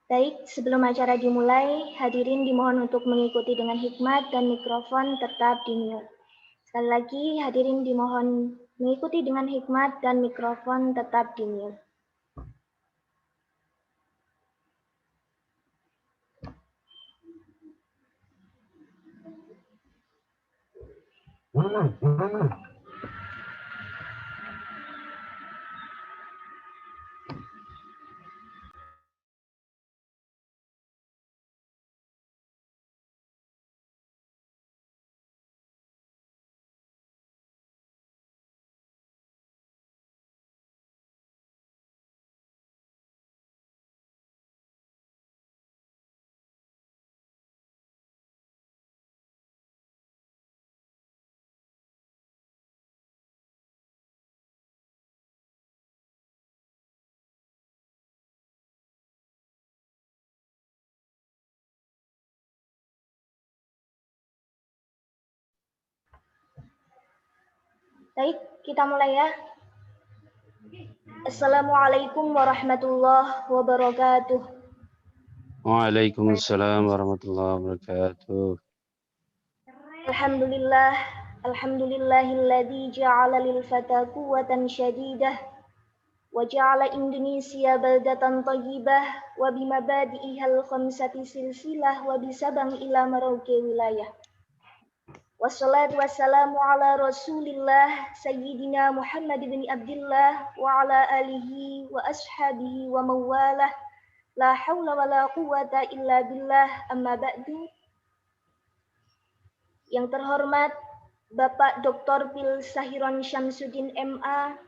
Baik, sebelum acara dimulai, hadirin dimohon untuk mengikuti dengan hikmat dan mikrofon tetap di-mute. Sekali lagi, hadirin dimohon mengikuti dengan hikmat dan mikrofon tetap di-mute. Baik, kita mulai ya. Assalamualaikum warahmatullahi wabarakatuh. Waalaikumsalam warahmatullahi wabarakatuh. Alhamdulillahilladzi ja'ala lil fata quwwatan syadidah wa ja'ala Indonesia baldatan thayyibah wa bimabadi'ihal khamsati silsilah wa bisabang ila marauke wilayah. Wassalatu wassalamu ala Rasulillah Sayyidina Muhammad bin Abdullah wa ala alihi wa ashabihi wa mawalah. La haula wa la quwwata illa billah, amma ba'du. Yang terhormat Bapak Dr. Pil Sahiron Syamsuddin MA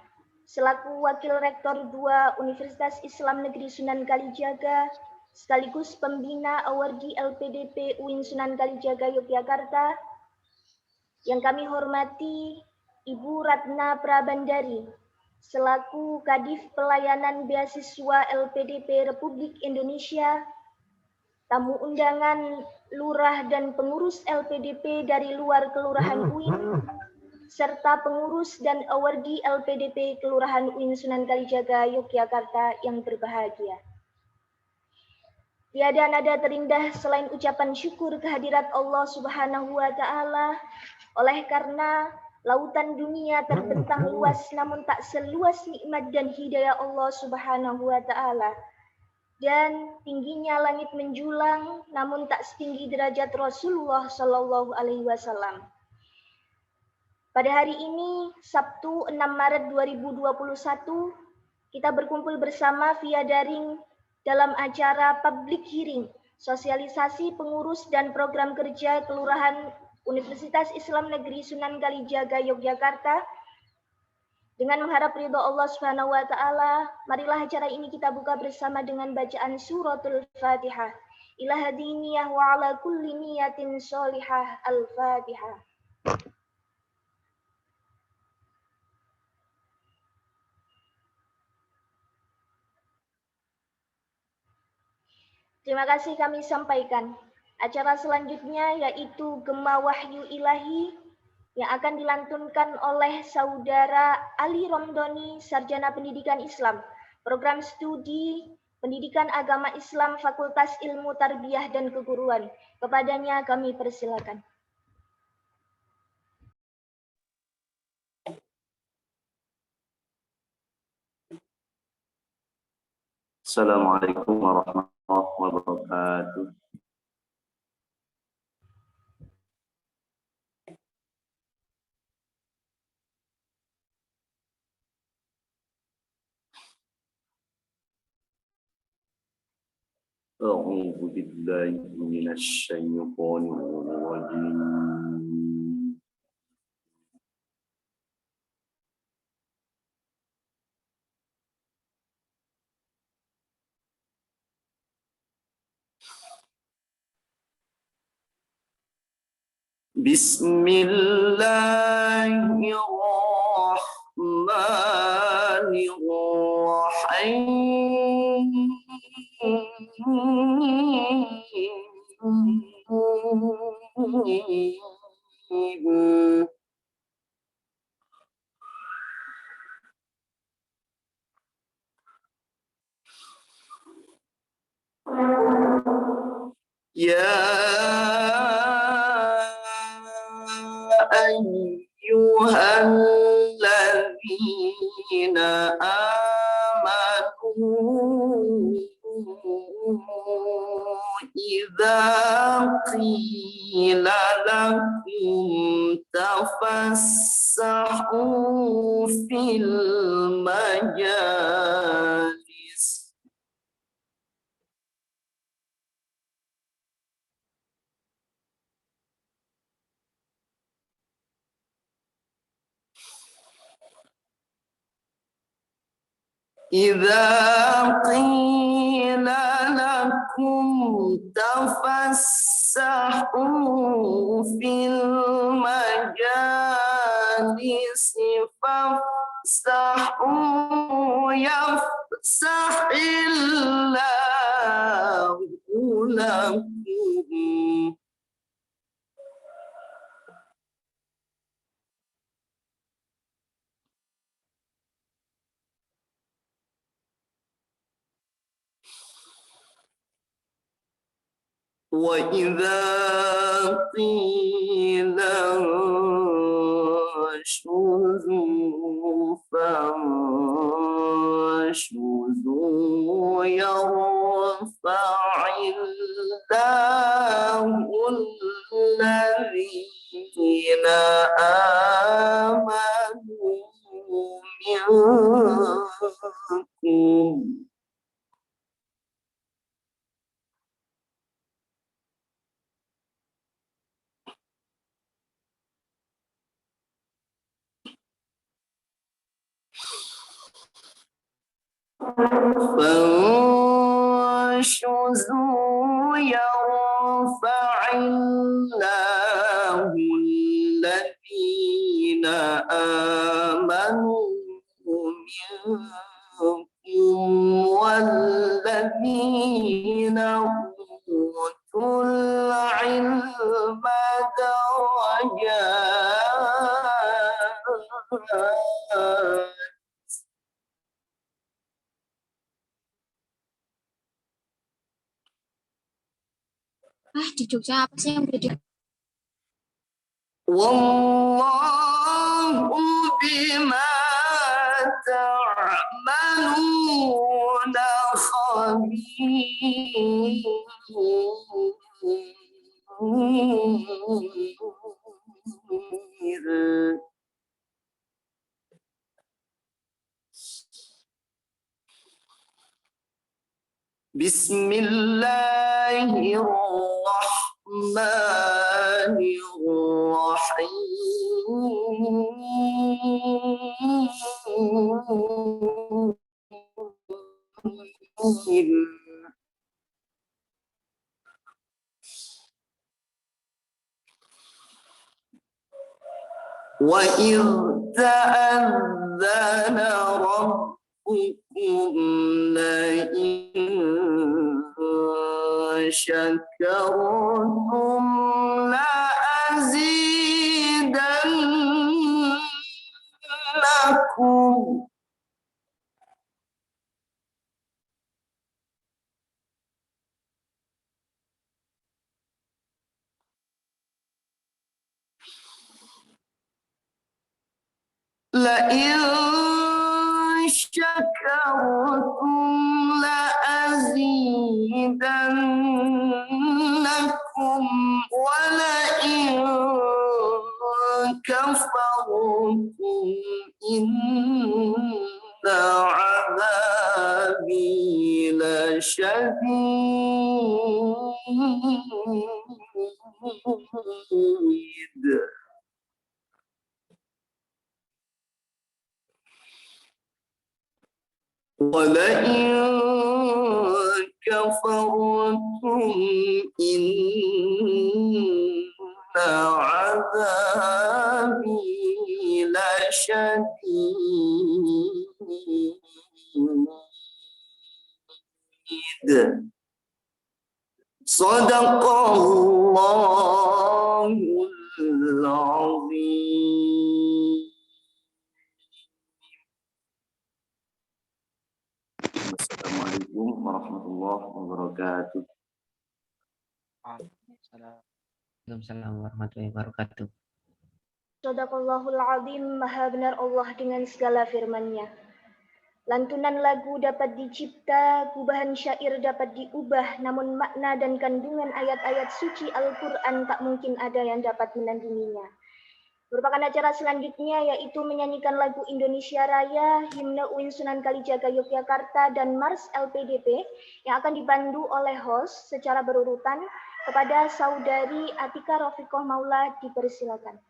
selaku Wakil Rektor 2 Universitas Islam Negeri Sunan Kalijaga sekaligus pembina Awardi LPDP UIN Sunan Kalijaga Yogyakarta. Yang kami hormati Ibu Ratna Prabandari selaku Kadif Pelayanan Beasiswa LPDP Republik Indonesia, tamu undangan lurah dan pengurus LPDP dari luar Kelurahan UIN, serta pengurus dan awardi LPDP Kelurahan UIN Sunan Kalijaga Yogyakarta yang berbahagia. Tiada nada terindah selain ucapan syukur kehadirat Allah Subhanahu wa Ta'ala. Oleh karena lautan dunia terbentang luas namun tak seluas nikmat dan hidayah Allah Subhanahu wa Ta'ala. Dan tingginya langit menjulang namun tak setinggi derajat Rasulullah Shallallahu Alaihi Wasallam. Pada hari ini, Sabtu 6 Maret 2021, kita berkumpul bersama via daring dalam acara public hearing, sosialisasi pengurus dan program kerja Kelurahan Universitas Islam Negeri Sunan Kalijaga Yogyakarta. Dengan mengharap ridho Allah Subhanahu wa Ta'ala, marilah acara ini kita buka bersama dengan bacaan suratul Fatihah. Ila hadiniyah wa ala kulli niyatin sholihah. Al-Fatihah. Terima kasih kami sampaikan. Acara selanjutnya yaitu Gema Wahyu Ilahi yang akan dilantunkan oleh Saudara Ali Romdoni, Sarjana Pendidikan Islam, Program Studi Pendidikan Agama Islam, Fakultas Ilmu Tarbiyah dan Keguruan. Kepadanya kami persilakan. Assalamualaikum warahmatullahi wabarakatuh. أعوذ بالله من الشيطان الرجيم. بسم الله الرحمن الرحيم. يا أيها الذين آمنوا إذا قيل لكم تفسحوا في المجالس إذا قيل لكم تفسحوا في المجالس فافسحوا يفسح الله لكم وإذا قيل انشزوا فانشزوا يرفع الله الذين آمنوا منكم فانشزوا يرفع الله الذين آمنوا منكم والذين أوتوا العلم درجات Di Jogja apa sih yang beda? والله بما تعملون خبير بسم الله الرحمن الرحيم وإذ تأذن ربكم لئن شكرتم لأزيدنكم لئن شكرتم لأزيدنكم ولئن كفرتم إن عذابي لشديد ولئن كفرتم إن عذابي لشديد صدق الله العظيم. Assalamualaikum warahmatullahi wabarakatuh. Waalaikumsalam warahmatullahi wabarakatuh. Shadaqallahul azim, maha benar Allah dengan segala firman-Nya. Lantunan lagu dapat dicipta, gubahan syair dapat diubah, namun makna dan kandungan ayat-ayat suci Al-Quran tak mungkin ada yang dapat menandinginya. Merupakan acara selanjutnya yaitu menyanyikan lagu Indonesia Raya, Himne UIN Sunan Kalijaga Yogyakarta, dan Mars LPDP yang akan dipandu oleh host secara berurutan. Kepada Saudari Atika Rofiqoh Maula dipersilakan.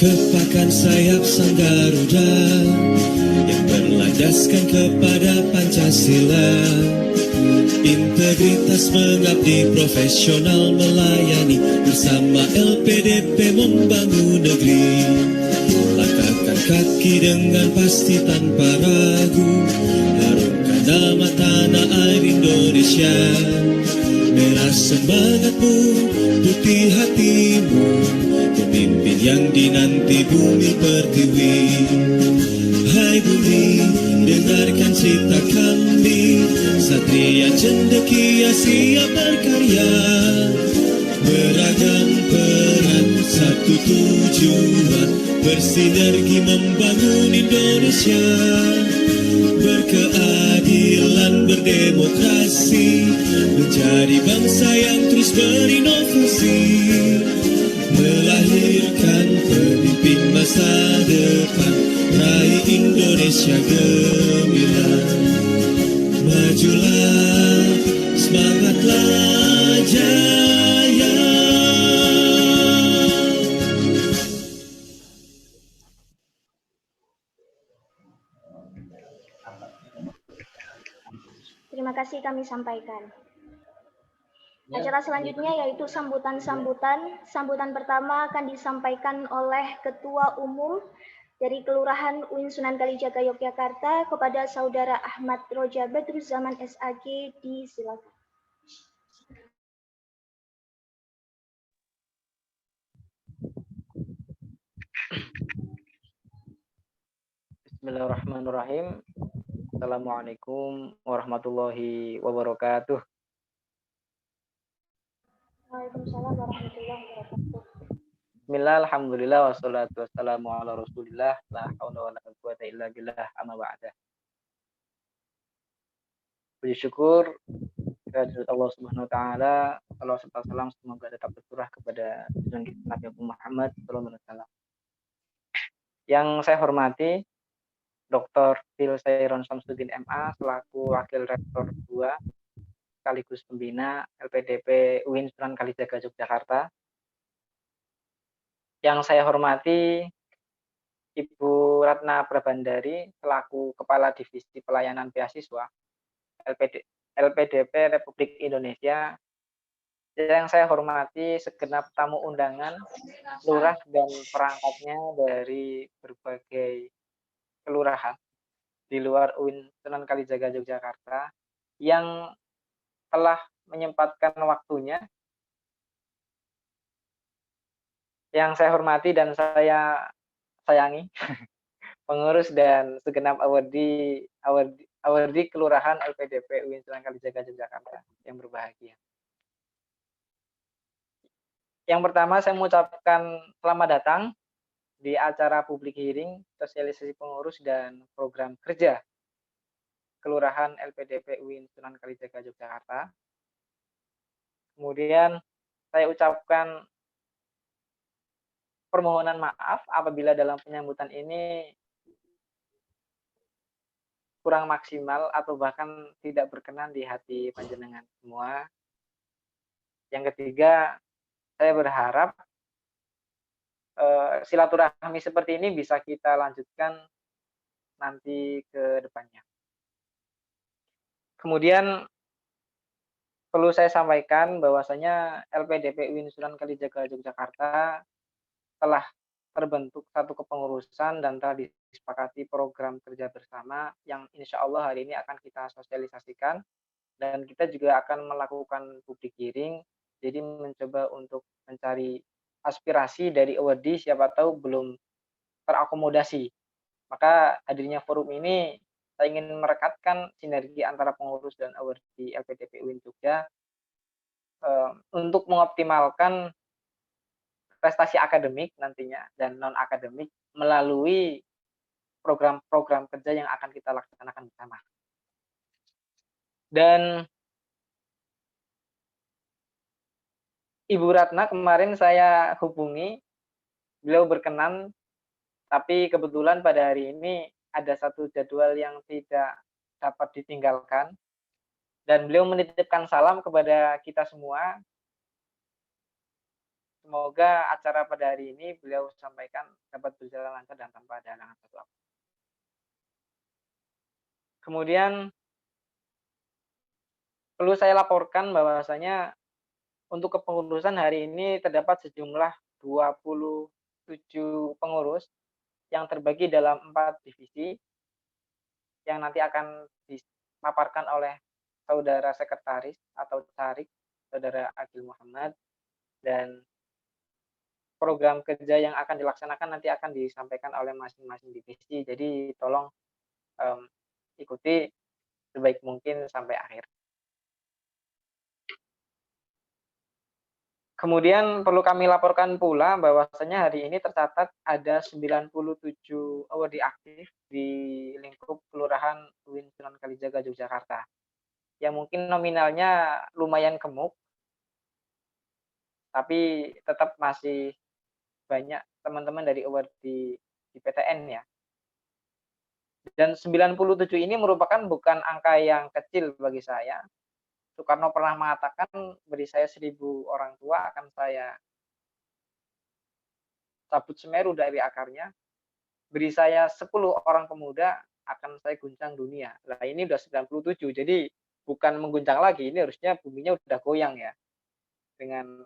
kepakan sayap sang Garuda yang berlandaskan kepada Pancasila. Integritas mengabdi, profesional melayani, bersama LPDP membangun negeri. Langkahkan kaki dengan pasti tanpa ragu, harumkan nama tanah air Indonesia. Merah semangatmu, putih hatimu, pemimpin yang dinanti bumi pertiwi. Hai bumi, dengarkan cerita kami, satria cendekia siap berkarya. Beragam peran, satu tujuan, bersinergi membangun Indonesia. Berkeadilan, berdemokrasi, menjadi bangsa yang terus berinovasi, melahirkan pemimpin masa depan, raih Indonesia gemilang. Majulah, semangatlah jaya. Terima kasih kami sampaikan. Acara selanjutnya yaitu sambutan-sambutan. Sambutan pertama akan disampaikan oleh Ketua Umum dari Kelurahan UIN Sunan Kalijaga Yogyakarta kepada Saudara Ahmad Roja Badruzzaman SAG. Disilakan. Bismillahirrahmanirrahim. Assalamualaikum warahmatullahi wabarakatuh. Waalaikumsalam warahmatullahi wabarakatuh. Bismillah, alhamdulillah, wassalatu wassalamu ala rasulillah, la hawla wa la quwwata illa billah, amma ba'da. Puji syukur kehadirat Allah Subhanahu wa taala, salawat serta salam semoga tetap tercurah kepada junjungan kita Nabi Muhammad sallallahu alaihi wasallam. Yang saya hormati Dr. Phil Sairon Samsudin MA selaku Wakil Rektor 2 sekaligus pembina LPDP UIN Sunan Kalijaga Yogyakarta. Yang saya hormati Ibu Ratna Prabandari selaku Kepala Divisi Pelayanan Beasiswa LPDP Republik Indonesia. Yang saya hormati segenap tamu undangan, lurah dan perangkatnya dari berbagai kelurahan di luar UIN Sunan Kalijaga Yogyakarta yang telah menyempatkan waktunya. Yang saya hormati dan saya sayangi pengurus dan segenap awardee kelurahan LPDP UIN Sunan Kalijaga Yogyakarta yang berbahagia. Yang pertama saya mengucapkan selamat datang di acara public hearing sosialisasi pengurus dan program kerja Kelurahan LPDP UIN Sunan Kalijaga Yogyakarta. Kemudian saya ucapkan permohonan maaf apabila dalam penyambutan ini kurang maksimal atau bahkan tidak berkenan di hati panjenengan semua. Yang ketiga, saya berharap silaturahmi seperti ini bisa kita lanjutkan nanti ke depannya. Kemudian perlu saya sampaikan bahwasanya LPDP UIN Sunan Kalijaga Yogyakarta telah terbentuk satu kepengurusan dan telah disepakati program kerja bersama yang insya Allah hari ini akan kita sosialisasikan, dan kita juga akan melakukan public hearing, jadi mencoba untuk mencari aspirasi dari awardee siapa tahu belum terakomodasi. Maka hadirnya forum ini saya ingin merekatkan sinergi antara pengurus dan awardee LPDP UIN Jogja untuk mengoptimalkan prestasi akademik nantinya dan non akademik melalui program-program kerja yang akan kita laksanakan bersama. Dan Ibu Ratna kemarin saya hubungi, beliau berkenan, tapi kebetulan pada hari ini ada satu jadwal yang tidak dapat ditinggalkan, dan beliau menitipkan salam kepada kita semua. semoga acara pada hari ini beliau sampaikan dapat berjalan lancar dan tanpa ada halangan satu apa. Kemudian perlu saya laporkan bahwasanya untuk kepengurusan hari ini terdapat sejumlah 27 pengurus yang terbagi dalam 4 divisi yang nanti akan dipaparkan oleh saudara sekretaris atau carik, saudara Agil Muhammad, dan program kerja yang akan dilaksanakan nanti akan disampaikan oleh masing-masing divisi. Jadi tolong ikuti sebaik mungkin sampai akhir. Kemudian perlu kami laporkan pula bahwasanya hari ini tercatat ada 97 awardee aktif di lingkup Kelurahan UIN Sunan Kalijaga Yogyakarta. Yang mungkin nominalnya lumayan gemuk, tapi tetap masih banyak teman-teman dari awardee di PTN ya. Dan 97 ini merupakan bukan angka yang kecil bagi saya. Soekarno pernah mengatakan, beri saya 1000 orang tua akan saya cabut Semeru dari akarnya, beri saya 10 orang pemuda akan saya guncang dunia. Nah ini udah 97, jadi bukan mengguncang lagi, ini harusnya buminya udah goyang ya dengan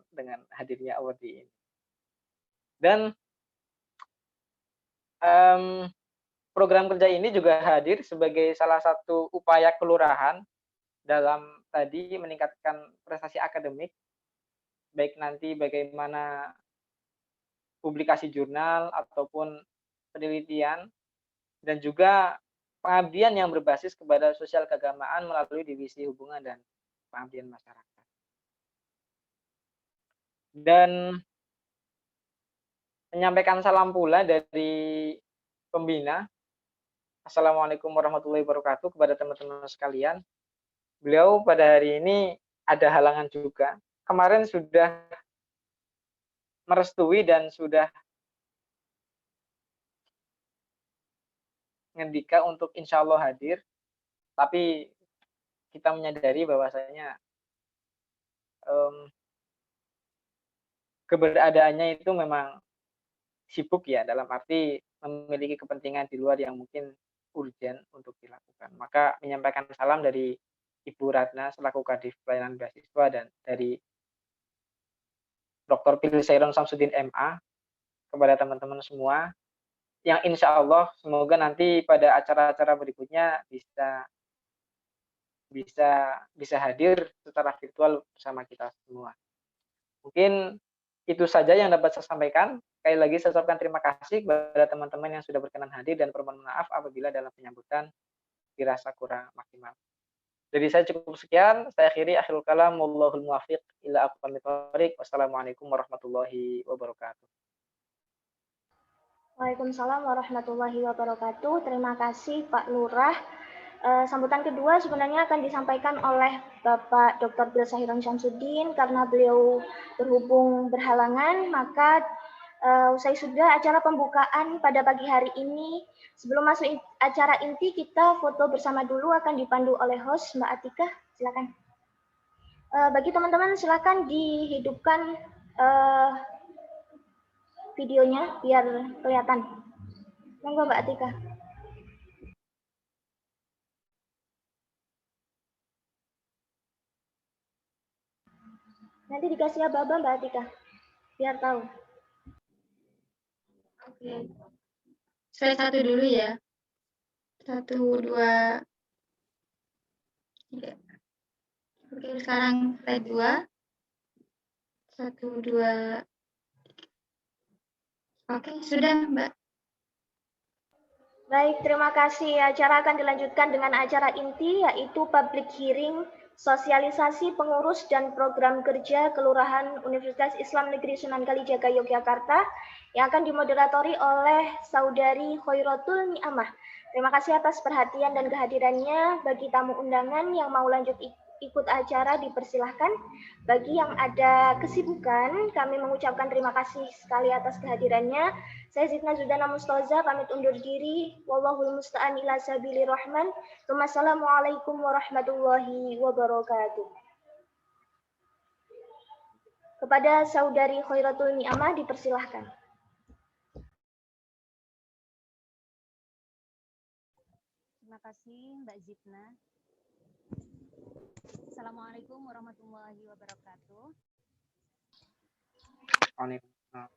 hadirnya awardee ini. Dan program kerja ini juga hadir sebagai salah satu upaya kelurahan dalam tadi meningkatkan prestasi akademik, baik nanti bagaimana publikasi jurnal ataupun penelitian, dan juga pengabdian yang berbasis kepada sosial keagamaan melalui divisi hubungan dan pengabdian masyarakat. Dan menyampaikan salam pula dari pembina. Assalamualaikum warahmatullahi wabarakatuh kepada teman-teman sekalian. Beliau pada hari ini ada halangan juga. Kemarin sudah merestui dan sudah ngendika untuk insya Allah hadir, tapi kita menyadari bahwasanya keberadaannya itu memang sibuk ya, dalam arti memiliki kepentingan di luar yang mungkin urgent untuk dilakukan. Maka menyampaikan salam dari Ibu Ratna selaku Kadif Pelayanan Beasiswa dan dari Dr. Pilsairon Samsudin MA kepada teman-teman semua yang insya Allah semoga nanti pada acara-acara berikutnya bisa hadir secara virtual bersama kita semua. Mungkin itu saja yang dapat saya sampaikan. Sekali lagi saya ucapkan terima kasih kepada teman-teman yang sudah berkenan hadir dan permohonan maaf apabila dalam penyambutan dirasa kurang maksimal. Jadi saya cukup sekian, saya akhiri akhirul kalam, wallahul muwaffiq ila aqwamit thoriq. Wassalamualaikum warahmatullahi wabarakatuh. Waalaikumsalam warahmatullahi wabarakatuh. Terima kasih Pak Lurah. Sambutan kedua sebenarnya akan disampaikan oleh Bapak Dr. Pilsairon Syamsuddin. Karena beliau berhubung berhalangan, maka usai sudah acara pembukaan pada pagi hari ini. Sebelum masuk acara inti, kita foto bersama dulu, akan dipandu oleh host Mbak Atika. Silakan. Bagi teman-teman silakan dihidupkan videonya biar kelihatan. Monggo Mbak Atika. Nanti dikasih aba-aba Mbak Atika, biar tahu. Oke. Slide 1 dulu ya. 1, 2, 3. Oke, sekarang slide 2. 1, 2. Oke, sudah Mbak. Baik, terima kasih. Acara akan dilanjutkan dengan acara inti, yaitu public hearing, sosialisasi pengurus dan program kerja Kelurahan Universitas Islam Negeri Sunan Kalijaga Yogyakarta, yang akan dimoderatori oleh Saudari Khairatul Ni'amah. Terima kasih atas perhatian dan kehadirannya. Bagi tamu undangan yang mau lanjut ikut acara dipersilahkan. Bagi yang ada kesibukan, kami mengucapkan terima kasih sekali atas kehadirannya. Saya Zidna Zudana Mustoza, pamit undur diri. Wallahul musta'an ila sabilir rahman. Wassalamualaikum warahmatullahi wabarakatuh. Kepada saudari Khairatul Ni'amah dipersilahkan. Terima kasih Mbak Zidna. Assalamualaikum warahmatullahi wabarakatuh. Waalaikumsalam.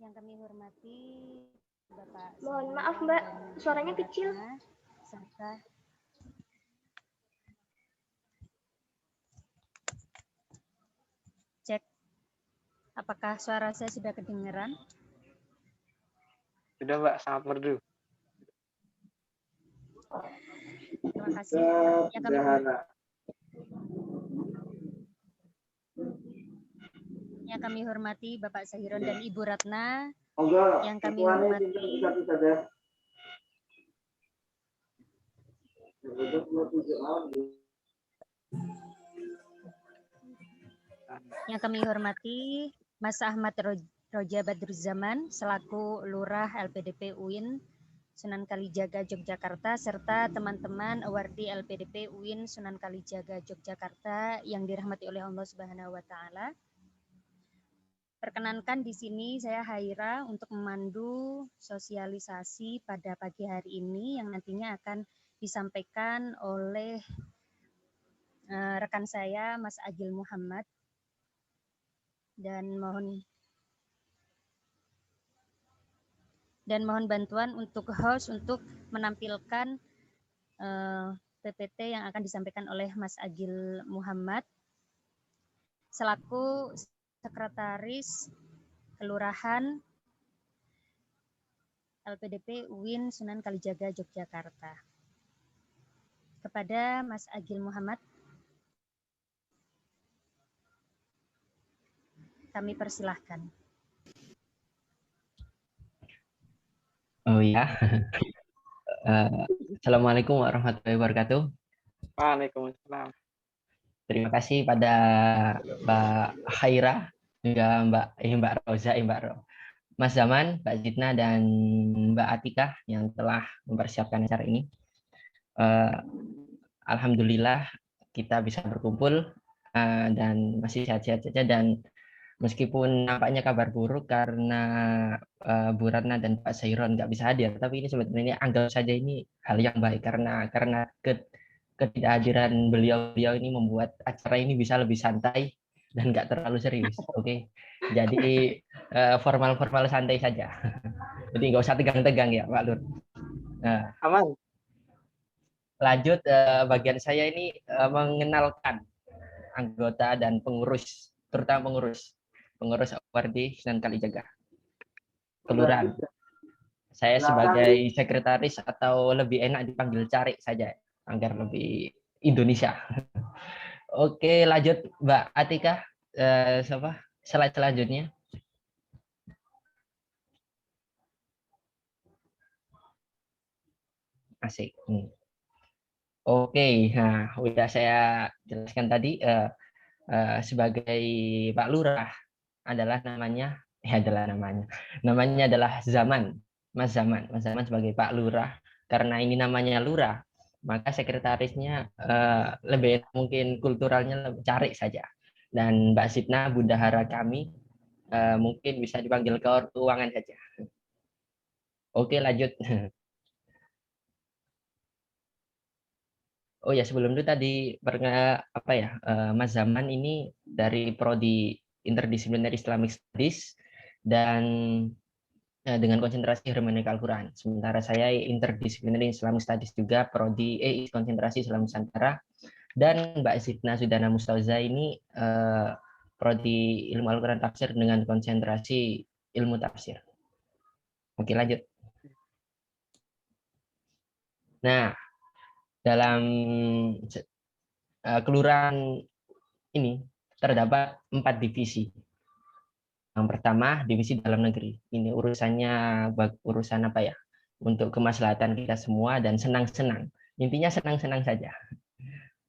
Yang kami hormati Bapak. Mohon maaf Mbak, suaranya kecil. Serta cek, apakah suara saya sudah kedengaran? Sudah Mbak, sangat merdu. Terima kasih. Yang kami hormati Bapak Sahiron dan Ibu Ratna. Yang kami hormati Mas Ahmad Roja Badruzzaman selaku Lurah LPDP UIN Sunan Kalijaga Yogyakarta serta teman-teman awardi LPDP UIN Sunan Kalijaga Yogyakarta yang dirahmati oleh Allah Subhanahu wa taala. Perkenankan di sini saya Haira untuk memandu sosialisasi pada pagi hari ini yang nantinya akan disampaikan oleh rekan saya Mas Agil Muhammad, dan mohon bantuan untuk host untuk menampilkan PPT yang akan disampaikan oleh Mas Agil Muhammad selaku Sekretaris Kelurahan LPDP UIN Sunan Kalijaga Yogyakarta. Kepada Mas Agil Muhammad, kami persilahkan. Oh ya, Assalamualaikum warahmatullahi wabarakatuh. Waalaikumsalam. Terima kasih pada Mbak Haira, juga Mbak Roza, Mas Zaman, Mbak Zidna, dan Mbak Atika yang telah mempersiapkan acara ini. Alhamdulillah kita bisa berkumpul dan masih sehat-sehat saja, dan meskipun nampaknya kabar buruk karena Bu Ratna dan Pak Sahiron nggak bisa hadir, tapi ini sebenarnya anggap saja ini hal yang baik karena ketidakhadiran beliau ini membuat acara ini bisa lebih santai dan nggak terlalu serius. Oke. Jadi formal-formal santai saja. Jadi nggak usah tegang-tegang ya Pak Lur. Nah, Aman. Lanjut bagian saya ini mengenalkan anggota dan pengurus, terutama pengurus awardi Sunan Kalijaga Kelurahan. Saya sebagai sekretaris atau lebih enak dipanggil Cari saja agar lebih Indonesia. Oke, lanjut Mbak Atika, slide selanjutnya. Asik. Oke, nah udah saya jelaskan tadi sebagai Pak Lurah namanya adalah Zaman, Mas Zaman sebagai Pak Lurah. Karena ini namanya Lurah, maka sekretarisnya lebih mungkin kulturalnya lebih Cari saja. Dan Mbak Zidna, bundahara kami, mungkin bisa dipanggil keuangan saja. Oke, lanjut. Oh ya, sebelum itu tadi Mas Zaman ini dari Prodi Interdisipliner Islamic Studies dan dengan konsentrasi hermeneutika Al-Quran. Sementara saya Interdisipliner Islamic Studies juga Prodi konsentrasi Islam Nusantara, dan Mbak Zidna Sudana Mustauza ini Prodi Ilmu Al-Quran Tafsir dengan konsentrasi Ilmu Tafsir. Oke, lanjut. Nah, dalam kelurahan ini terdapat 4 divisi. Yang pertama, divisi dalam negeri. Ini urusan apa ya? Untuk kemaslahatan kita semua dan senang-senang. Intinya senang-senang saja.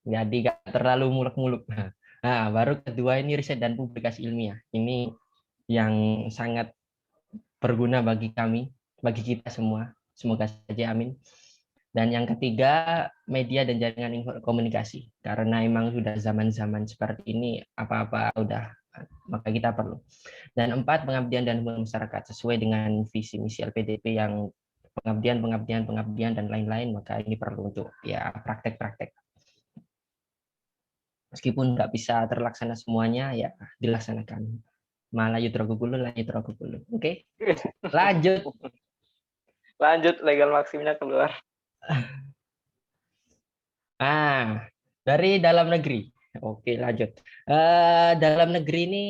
Jadi nggak terlalu muluk-muluk. Nah, baru kedua ini riset dan publikasi ilmiah. Ini yang sangat berguna bagi kami, bagi kita semua. Semoga saja, amin. Dan yang ketiga, media dan jaringan komunikasi. Karena emang sudah zaman-zaman seperti ini, apa-apa udah, maka kita perlu. Dan 4, pengabdian dan masyarakat sesuai dengan visi misi LPDP yang pengabdian, dan lain-lain, maka ini perlu untuk ya praktek-praktek. Meskipun nggak bisa terlaksana semuanya, ya dilaksanakan. Malah yutrogugulu, lah yutrogugulu. Oke, lanjut. Lanjut, legal maksimnya keluar. Dari dalam negeri. Oke, lanjut. Dalam negeri ini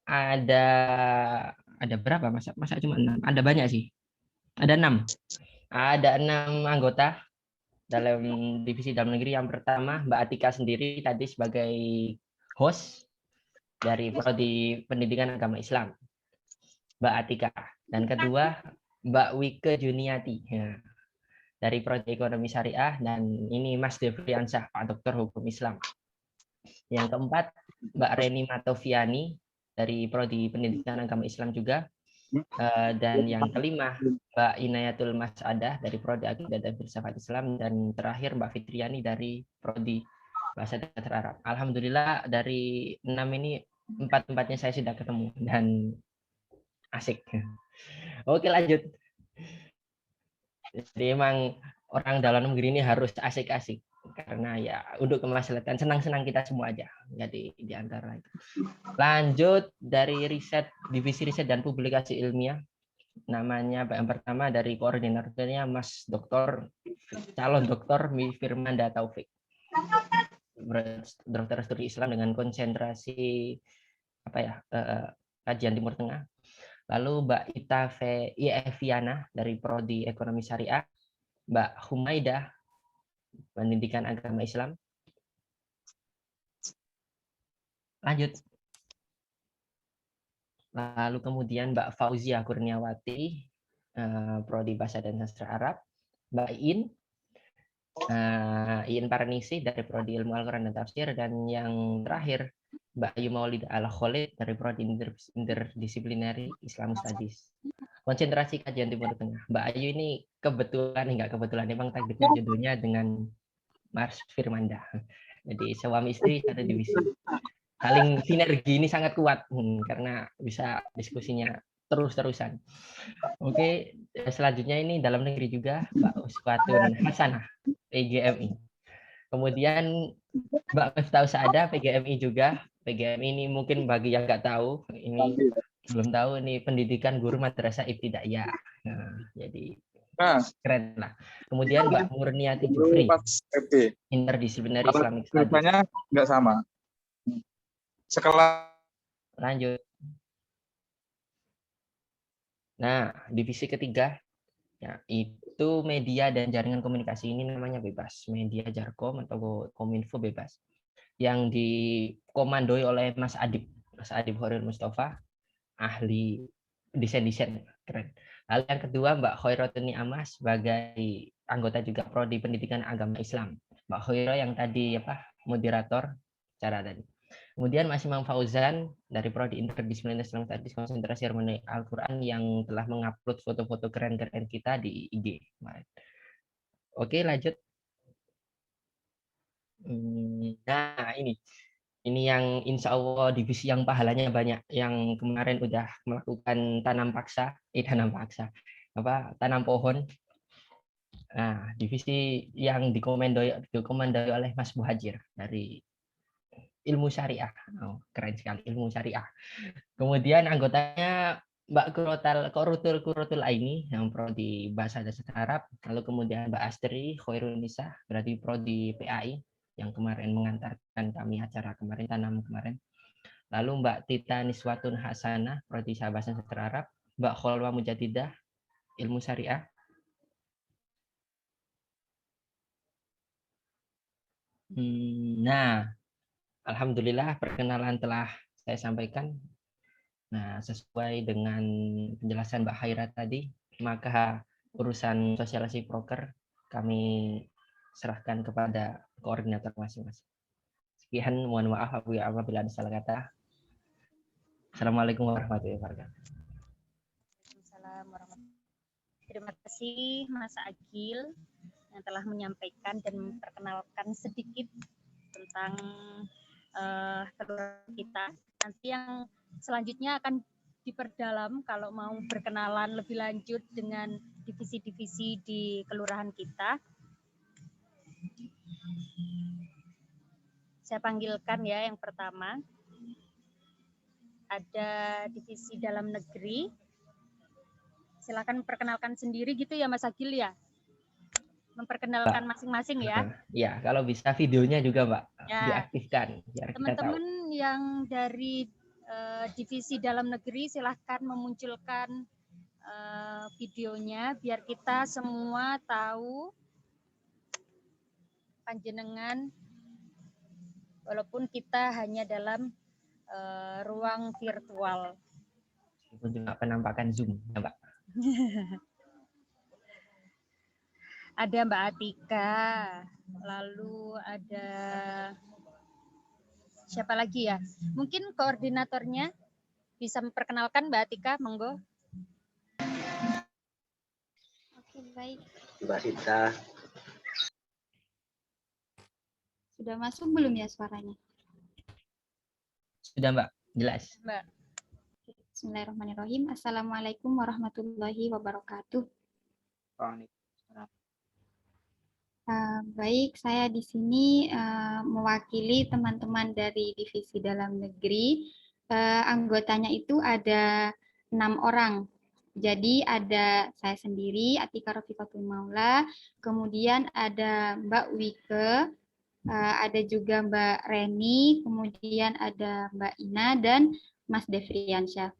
ada berapa? Masa cuma 6? Ada banyak sih. Ada 6. Ada 6 anggota dalam divisi dalam negeri. Yang pertama, Mbak Atika sendiri tadi sebagai host dari Prodi Pendidikan Agama Islam. Mbak Atika. Dan kedua, Mbak Wike Juniati. Ya, dari Prodi Ekonomi Syariah, dan ini Mas Devriansyah, Pak Doktor Hukum Islam. Yang keempat, Mbak Reni Matoviani dari Prodi Pendidikan Agama Islam juga. Dan yang kelima, Mbak Inayatul Mas'adah dari Prodi Akidah dan Filsafat Islam, dan terakhir Mbak Fitriani dari Prodi Bahasa dan Sastra Arab. Alhamdulillah dari 6 ini 4-empatnya saya sudah ketemu dan asik. Oke, lanjut. Jadi emang orang dalam negeri ini harus asik-asik karena ya untuk kemaslahatan, senang-senang kita semua aja. Jadi di antara itu. Lanjut dari riset, divisi riset dan publikasi ilmiah. Namanya yang pertama dari koordinatornya Mas Doktor, calon Doktor Firmanda Taufik. Dokter Studi Islam dengan konsentrasi kajian Timur Tengah. Lalu Mbak Ita Eviana dari Prodi Ekonomi Syariah, Mbak Humaidah Pendidikan Agama Islam. Lanjut. Lalu kemudian Mbak Fauzia Kurniawati, Prodi Bahasa dan Sastra Arab, Mbak Iin Paranisi dari Prodi Ilmu Al-Quran dan Tafsir, dan yang terakhir Mbak Ayu Maulida Al-Khalid dari Prodi Interdisciplinary Islam Studies. Konsentrasi kajian Timur Tengah. Mbak Ayu ini enggak kebetulan, memang takdirnya judulnya dengan Mas Firmanda. Jadi suami istri satu divisi. Saling sinergi ini sangat kuat karena bisa diskusinya terus-terusan. Oke, selanjutnya ini dalam negeri juga Mbak Uswatun Hasanah, PGMI. Kemudian Mbak Miftah Saada, PGMI juga. PGMI ini mungkin bagi yang nggak tahu, ini belum tahu, ini pendidikan guru madrasah ibtidaiyah. Nah, jadi keren lah. Kemudian Mbak Murniati Jufri, Interdisciplinary Islamic Studies. Nggak sama. Sekelas. Lanjut. Nah, divisi ketiga, ya, itu media dan jaringan komunikasi. Ini namanya bebas. Media Jarkom atau Kominfo bebas. Yang dikomandoi oleh Mas Adib Hoirul Mustafa, ahli desain, keren. Lalu yang kedua Mbak Khoirotuni Amas sebagai anggota juga Prodi Pendidikan Agama Islam. Mbak Khoiro yang tadi moderator acara tadi. Kemudian Mas Imam Fauzan dari Prodi Interdisciplinary Islam Studies, konsentrasi hermeneutik Al-Quran, yang telah mengupload foto-foto keren-keren kita di IG. Oke, lanjut. Nah, ini yang insya Allah divisi yang pahalanya banyak, yang kemarin udah melakukan tanam pohon. Nah, divisi yang dikomandoi oleh Mas Muhajir dari ilmu syariah. Keren sekali, ilmu syariah. Kemudian anggotanya Mbak Kurutul Aini yang Prodi Bahasa dan Sastra Arab. Lalu kemudian Mbak Astri Khairunisa berarti Prodi PAI yang kemarin mengantarkan kami acara kemarin, tanam kemarin. Lalu Mbak Tita Niswatun Hasanah Prodi Bahasa dan Sastra Arab. Mbak Kholwa Mujadidah ilmu syariah. Nah, alhamdulillah perkenalan telah saya sampaikan. Nah, sesuai dengan penjelasan Mbak Haira tadi, maka urusan sosialisasi proker kami serahkan kepada koordinator masing-masing. Sekian, mohon maaf apabila ada salah kata. Assalamualaikum warahmatullahi wabarakatuh. Terima kasih Mas Agil. yang telah menyampaikan dan memperkenalkan sedikit tentang kelurahan kita. Nanti yang selanjutnya akan diperdalam kalau mau berkenalan lebih lanjut dengan divisi-divisi di kelurahan kita. Saya panggilkan ya yang pertama. Ada divisi dalam negeri. Silakan perkenalkan sendiri gitu ya Mas Agil ya. Memperkenalkan masing-masing ya. Ya, kalau bisa videonya juga Mbak Ya. diaktifkan biar kita tahu. Teman-teman yang dari divisi dalam negeri silahkan memunculkan videonya biar kita semua tahu panjenengan walaupun kita hanya dalam ruang virtual. Itu juga penampakan Zoom ya Mbak. Ada Mbak Atika, lalu ada siapa lagi ya? Mungkin koordinatornya bisa memperkenalkan Mbak Atika, monggo. Oke, baik. Mbak Sita. Sudah masuk belum ya suaranya? Sudah Mbak, jelas. Mbak. Bismillahirrahmanirrahim. Assalamualaikum warahmatullahi wabarakatuh. Baik, saya di sini mewakili teman-teman dari divisi dalam negeri. Anggotanya itu ada 6 orang. Jadi ada saya sendiri, Atika Rafiqatul Maula, kemudian ada Mbak Wike, ada juga Mbak Reni, kemudian ada Mbak Ina dan Mas Devriansyah.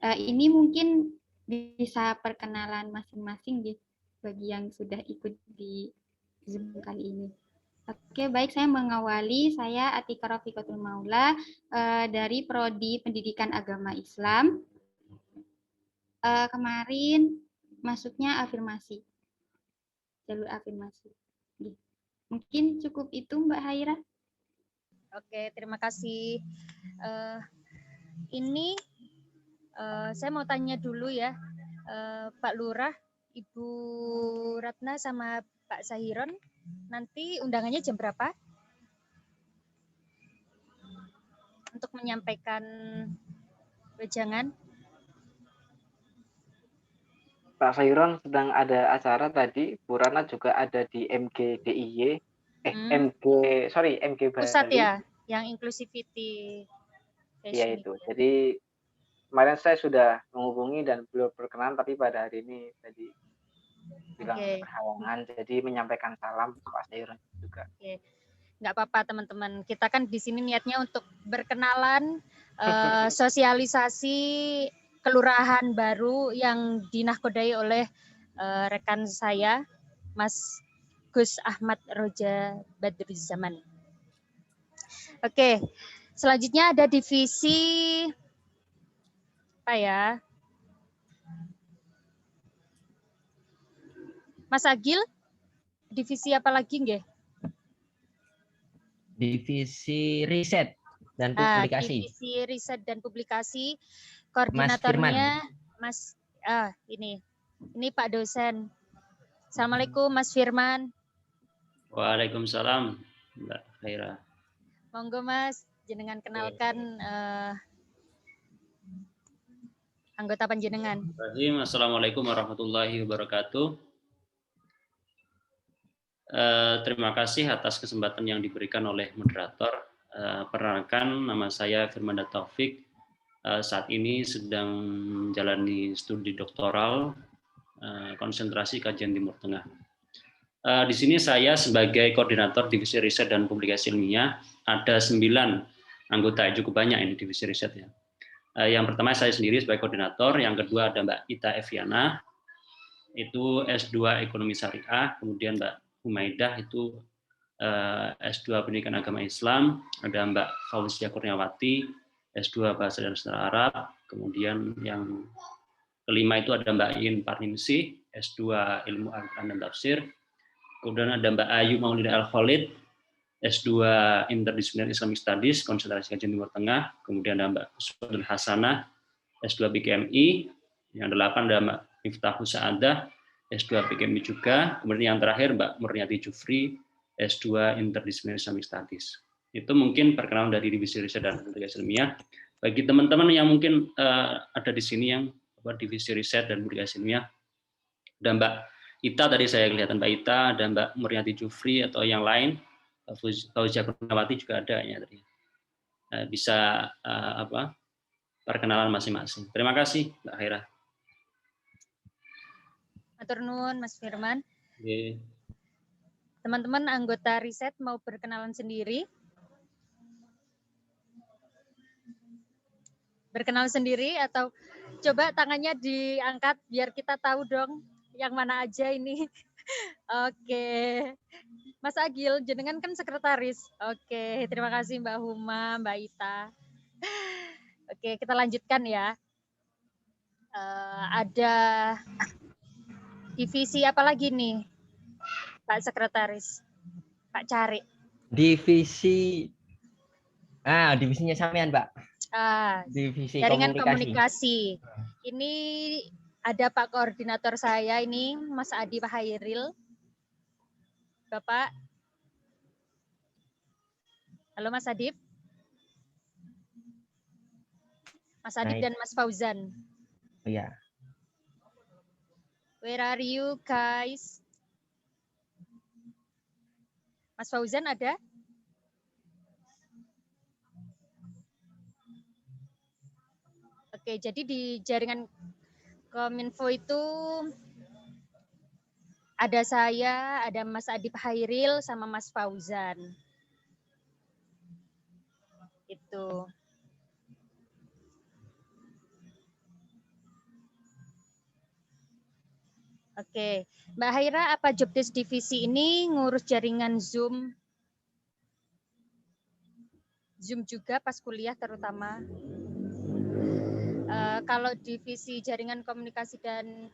Ini mungkin bisa perkenalan masing-masing bagi yang sudah ikut di Zoom kali ini. Oke, baik, saya mengawali. Saya Atika Rafiqatul Maula dari Prodi Pendidikan Agama Islam. Kemarin masuknya afirmasi, jalur afirmasi. Mungkin cukup itu Mbak Haira. Oke, terima kasih. Ini saya mau tanya dulu ya, Pak Lurah, Ibu Ratna sama Pak Sahiron, nanti undangannya jam berapa? Untuk menyampaikan wejangan. Pak Sayuron sedang ada acara tadi, Bu Rana juga ada di MGDIY, MG Bali. Pusat ya, yang inclusivity. Iya itu. Jadi kemarin saya sudah menghubungi dan belum berkenan, tapi pada hari ini tadi bilang berhalangan, jadi menyampaikan salam Pak Sayuron juga. Oke. Nggak apa-apa teman-teman, kita kan di sini niatnya untuk berkenalan, sosialisasi kelurahan baru yang dinahkodai oleh rekan saya, Mas Gus Ahmad Roja Badruzzaman. Oke, selanjutnya ada divisi apa ya? Mas Agil, divisi apa lagi nggih? Divisi riset dan publikasi. Divisi riset dan publikasi, koordinatornya Mas ini Pak dosen. Assalamualaikum Mas Firman. Waalaikumsalam Mbak Haira. Monggo Mas, jenengan kenalkan anggota panjenengan. Assalamualaikum warahmatullahi wabarakatuh. Terima kasih atas kesempatan yang diberikan oleh moderator. Perkenalkan, nama saya Firman Taufik. Saat ini sedang menjalani studi doktoral konsentrasi kajian Timur Tengah. Di sini saya sebagai koordinator divisi riset dan publikasi ilmiah. Ada 9 anggota, cukup banyak ini divisi riset ya. Yang pertama saya sendiri sebagai koordinator, yang kedua ada Mbak Ita Eviana, itu S2 Ekonomi Syariah, kemudian Mbak Humaidah itu S2 Pendidikan Agama Islam, ada Mbak Fauzia Kurniawati S2 Bahasa dan Sastra Arab, kemudian yang kelima itu ada Mbak Yin Parningsih S2 Ilmu Al-Quran dan Tafsir, kemudian ada Mbak Ayu Maulida Al-Khalid S2 Interdisipliner Islamic Studies Konsentrasi Kajian Timur Tengah, kemudian ada Mbak Uswatun Hasanah S2 BKMI, yang 8 ada Mbak Miftahus Sa'adah S2 PKMI juga. Kemudian yang terakhir Mbak Murniati Jufri, S2 Interdisipliner Islamic Studies. Itu mungkin perkenalan dari Divisi Riset dan Publikasi Ilmiah. Bagi teman-teman yang mungkin ada di sini yang Divisi Riset dan Publikasi Ilmiah, dan Mbak Ita tadi saya kelihatan Mbak Ita, dan Mbak Murniati Jufri atau yang lain, Fauzia Kurniawati juga ada ya tadi. Bisa perkenalan masing-masing. Terima kasih Mbak Haira. Matur nuwun Mas Firman. Oke. Teman-teman anggota riset mau berkenalan sendiri? Berkenalan sendiri atau coba tangannya diangkat biar kita tahu dong yang mana aja ini. Oke. Mas Agil, jenengan kan sekretaris. Oke, terima kasih Mbak Huma, Mbak Ita. Oke, kita lanjutkan ya. Ada divisi apa lagi nih, Pak Sekretaris? Pak Cari. Divisinya sampean, Mbak. Divisi Jaringan komunikasi. Ini ada Pak Koordinator saya ini, Mas Adi Hairil. Bapak. Halo Mas Adib. Mas Adib dan Mas Fauzan. Iya. Where are you guys? Mas Fauzan ada? Oke, jadi di jaringan Kominfo itu ada saya, ada Mas Adib Hairil sama Mas Fauzan. Itu. Oke, Mbak Haira, apa job desk divisi ini ngurus jaringan Zoom? Zoom juga pas kuliah terutama. Kalau divisi jaringan komunikasi dan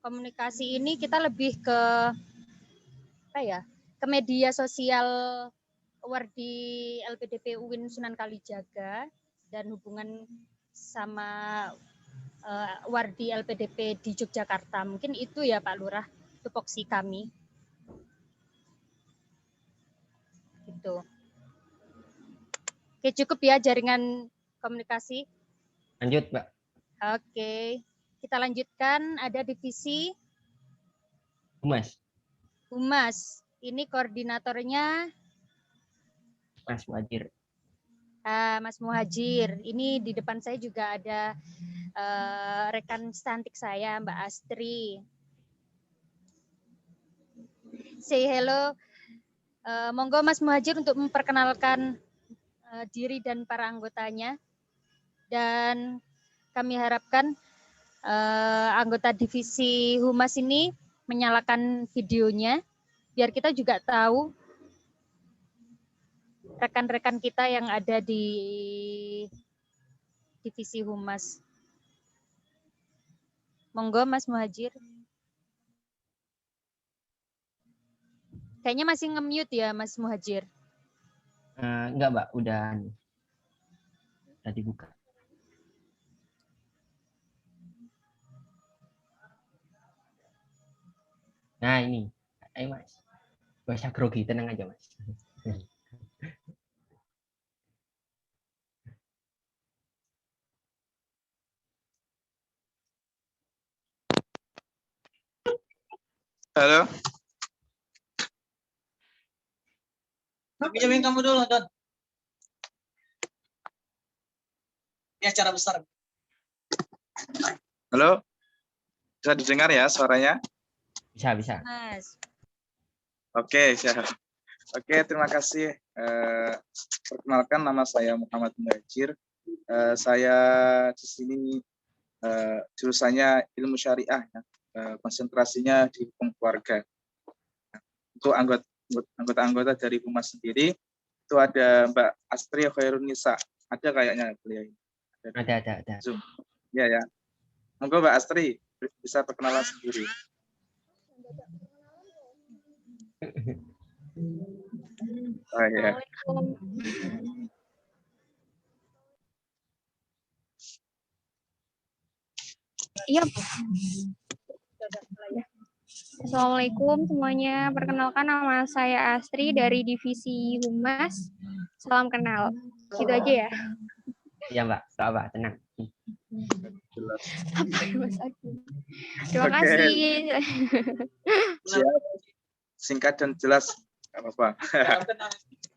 komunikasi ini kita lebih ke ke media sosial Wardi LPDP UIN Sunan Kalijaga dan hubungan sama Wardi LPDP di Yogyakarta. Mungkin itu ya Pak Lurah, tupoksi kami. Gitu. Oke, cukup ya jaringan komunikasi. Lanjut, Mbak. Oke, kita lanjutkan. Ada divisi Humas. Ini koordinatornya Mas Muhajir. Mas Muhajir. Ini di depan saya juga ada rekan cantik saya, Mbak Astri. Say hello. Monggo Mas Muhajir untuk memperkenalkan diri dan para anggotanya. Dan kami harapkan anggota divisi Humas ini menyalakan videonya biar kita juga tahu rekan-rekan kita yang ada di divisi Humas. Monggo Mas Muhajir. Kayaknya masih nge-mute ya Mas Muhajir. Enggak, Mbak, udah dibuka. Nah, ini. Ayo, Mas. Gak usah grogi, tenang aja, Mas. Halo. Pinjamin kamu dulu, Don. Ini acara besar. Halo. Bisa didengar ya suaranya? Bisa. Mas. Oke, siap. Oke, terima kasih. Perkenalkan, nama saya Muhammad Muhajir. Saya di sini jurusannya ilmu syariah, ya. Konsentrasinya di hukum keluarga. Untuk anggota-anggota dari Humas sendiri, itu ada Mbak Astri Khairunisa. Ada kayaknya beliau ini. Ada. Zoom. Ya. Monggo Mbak Astri bisa perkenalan sendiri. Oh ya. Iya. Assalamualaikum semuanya. Perkenalkan nama saya Astri dari Divisi Humas. Salam kenal. Gitu aja ya. Iya Mbak, nggak apa, tenang. Apa ya, Mas Aki? Terima Oke. kasih. Siap. Singkat dan jelas, nggak apa-apa.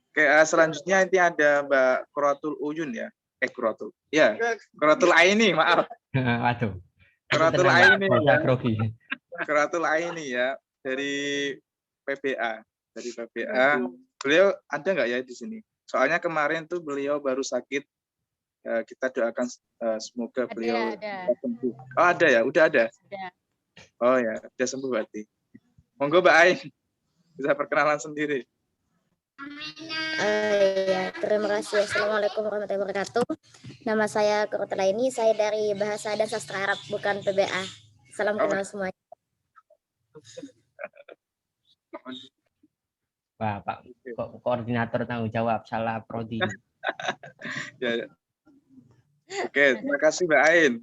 Oke, selanjutnya nanti ada Mbak Quratul Uyun ya. Quratul. Ya, Quratul Aini, maaf. Waduh. Quratul Tenang, Aini. Mbak. Nggak usah grogi. Quratul Aini ya, dari PBA. Dari PBA. Beliau ada nggak ya di sini? Soalnya kemarin tuh beliau baru sakit. Kita doakan semoga beliau sembuh. Oh ada ya, udah ada. Oh ya, udah sembuh berarti. Monggo Mbak Ain, bisa perkenalan sendiri. Ya, terima kasih. Assalamualaikum warahmatullahi wabarakatuh. Nama saya Quratul Aini, saya dari Bahasa dan Sastra Arab, bukan PBA. Salam kenal semuanya. Wah, Pak koordinator tanggung jawab salah prodi. Ya. Oke, terima kasih Mbak Ain.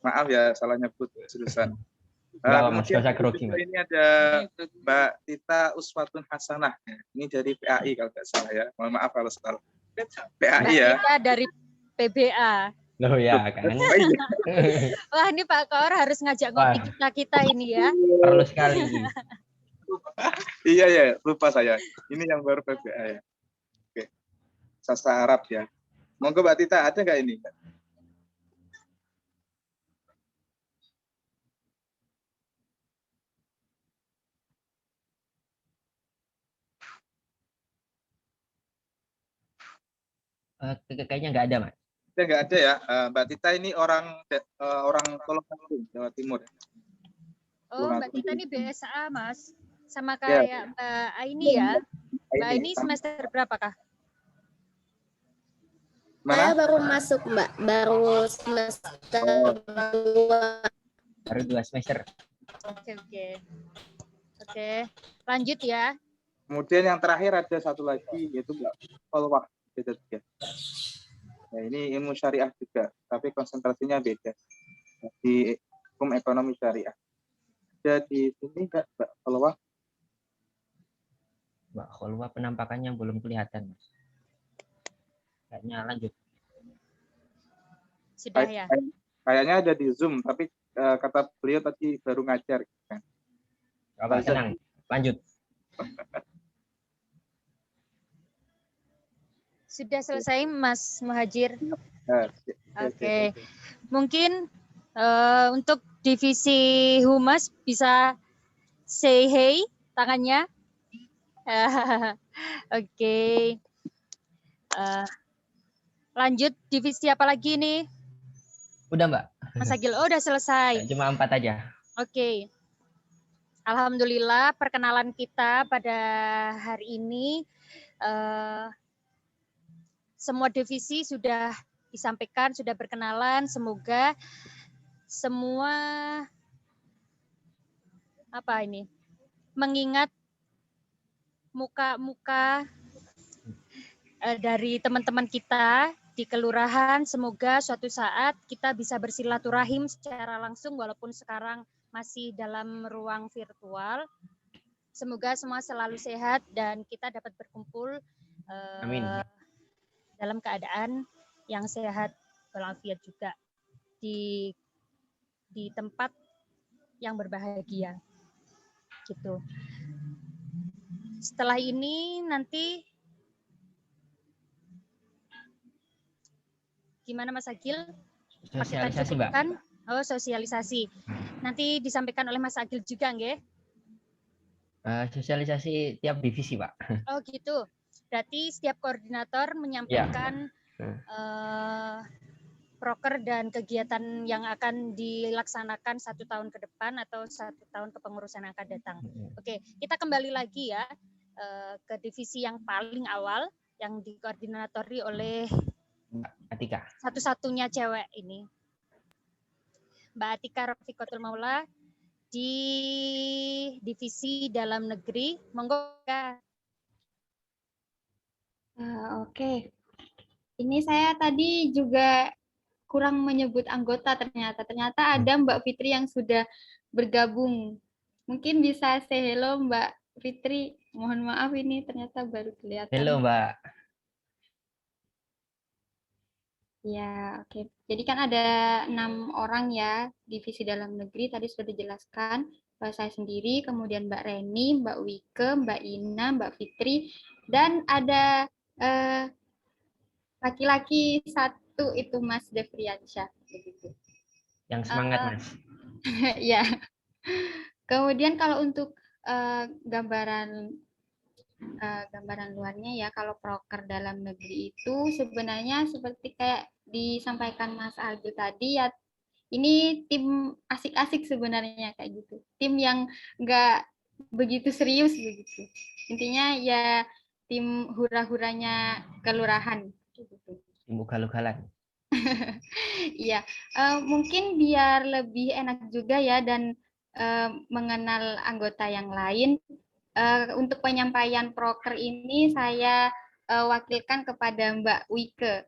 Maaf ya salah nyebut jurusan. Kemudian ini ada Mbak Tita Uswatun Hasanah. Ini dari PAI kalau nggak salah ya. Mohon maaf kalau salah. PAI ya. Mbak Tita dari PBA. Loh ya kan. Wah ini Pak Kor harus ngajak ngopi kita ini ya. Perlu sekali. Iya ya, lupa saya. Ini yang baru PBA ya. Oke. Sastra Arab ya. Monggo Mbak Tita, ada nggak ini? Kayaknya nggak ada, Mas. Nggak ada ya. Mbak Tita ini orang Tulungagung, Jawa Timur. Oh, Mbak Tita ini BSA, Mas. Sama kayak Mbak Aini ya. Mbak Aini semester berapa kah? Saya baru masuk Mbak, baru semester 2. Baru 2 semester. Oke. Lanjut ya. Kemudian yang terakhir ada satu lagi yaitu Mbak Polwah. Nah, ini ilmu syariah juga, tapi konsentrasinya beda. Di hukum ekonomi syariah. Jadi ini Mbak Polwah. Mbak Polwah penampakannya belum kelihatan, Mas. Kayaknya lanjut. Sudah ya. Kayaknya ada di Zoom, tapi kata beliau tadi baru ngajar. Kan? Apa, tenang, lanjut. Sudah selesai, Mas Muhajir. Oke. Mungkin untuk divisi humas bisa say hey tangannya. Oke. Lanjut divisi apa lagi nih? Udah Mbak. Mas Agil, oh udah selesai. Cuma 4 aja. Oke. Alhamdulillah perkenalan kita pada hari ini semua divisi sudah disampaikan, sudah berkenalan. Semoga semua mengingat muka-muka dari teman-teman kita di kelurahan. Semoga suatu saat kita bisa bersilaturahim secara langsung walaupun sekarang masih dalam ruang virtual. Semoga semua selalu sehat dan kita dapat berkumpul Amin. Dalam keadaan yang sehat walafiat juga di tempat yang berbahagia gitu. Setelah ini nanti gimana Mas Agil? Sosialisasi Mbak. Oh, sosialisasi. Nanti disampaikan oleh Mas Agil juga nggih? Sosialisasi tiap divisi, Pak. Oh, gitu. Berarti setiap koordinator menyampaikan proker dan kegiatan yang akan dilaksanakan 1 tahun ke depan atau 1 tahun kepengurusan yang akan datang. Oke, kita kembali lagi ya ke divisi yang paling awal yang dikoordinatori oleh Mbak Atika. Satu-satunya cewek ini. Mbak Atika Rafiqatul Maula di divisi dalam negeri. Monggo Kak. Oke. Ini saya tadi juga kurang menyebut anggota ternyata. Ternyata ada Mbak Fitri yang sudah bergabung. Mungkin bisa say hello Mbak Fitri. Mohon maaf ini ternyata baru kelihatan. Halo Mbak. Ya, oke. Jadi kan ada 6 orang ya, divisi dalam negeri, tadi sudah dijelaskan. Saya sendiri, kemudian Mbak Reni, Mbak Wike, Mbak Ina, Mbak Fitri, dan ada laki-laki satu itu Mas Devriansyah. Begitu. Yang semangat Mas. Ya. Kemudian kalau untuk gambaran luarnya ya, kalau proker dalam negeri itu sebenarnya seperti kayak disampaikan Mas Agus tadi ya, ini tim asik-asik sebenarnya kayak gitu, tim yang nggak begitu serius begitu, intinya ya tim hura-huranya kelurahan gitu. Tim ugal-ugalan. Iya, mungkin biar lebih enak juga ya dan mengenal anggota yang lain. Untuk penyampaian proker ini saya wakilkan kepada Mbak Wike.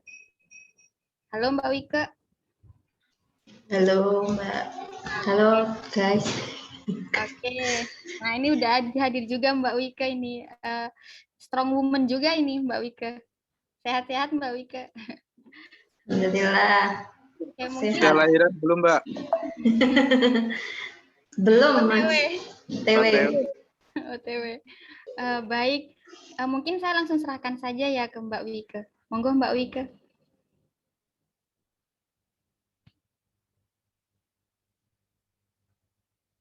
Halo Mbak Wike. Halo Mbak. Halo guys. Oke. Nah ini udah hadir juga Mbak Wike ini. Strong woman juga ini Mbak Wike. Sehat-sehat Mbak Wike. Alhamdulillah. Ya, mungkin... Sudah lahiran belum Mbak? Belum Mas. OTW. OTW. Baik, mungkin saya langsung serahkan saja ya ke Mbak Wike. Monggo Mbak Wike.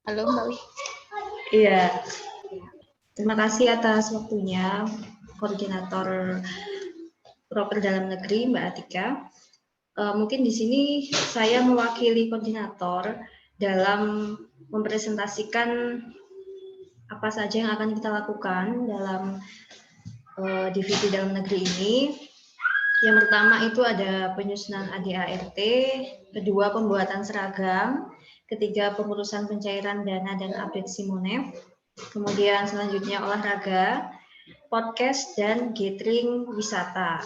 Halo Mbak Wike. Iya. Terima kasih atas waktunya Koordinator Proker Dalam Negeri Mbak Atika. Mungkin di sini saya mewakili koordinator dalam mempresentasikan apa saja yang akan kita lakukan dalam divisi dalam negeri ini. Yang pertama itu ada penyusunan ADART, kedua pembuatan seragam, ketiga pengurusan pencairan dana dan update SIMONEF, kemudian selanjutnya olahraga, podcast, dan gathering wisata.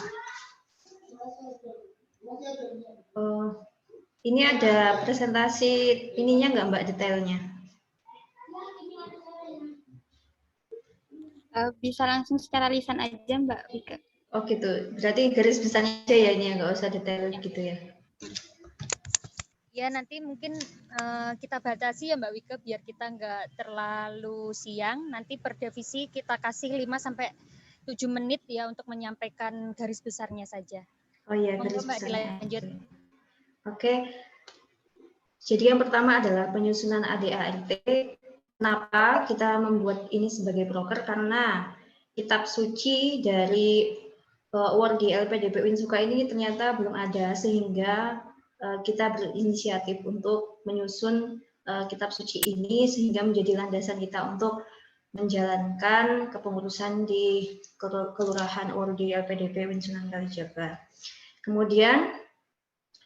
Ini ada presentasi ininya nggak Mbak detailnya? Bisa langsung secara lisan aja Mbak Wike. Oh gitu, berarti garis besarnya aja ya ini, nggak usah detail gitu ya? Ya nanti mungkin kita batasi ya Mbak Wike biar kita nggak terlalu siang. Nanti per divisi kita kasih 5-7 menit ya untuk menyampaikan garis besarnya saja. Oh iya, garis besarnya. Mbak dilanjut. Oke. Jadi yang pertama adalah penyusunan ADART. Kenapa kita membuat ini sebagai proker? Karena kitab suci dari Wardi LPDP Winsuka ini ternyata belum ada, sehingga kita berinisiatif untuk menyusun kitab suci ini sehingga menjadi landasan kita untuk menjalankan kepengurusan di Kelurahan Wardi LPDP Winsunan Kalijaga. Kemudian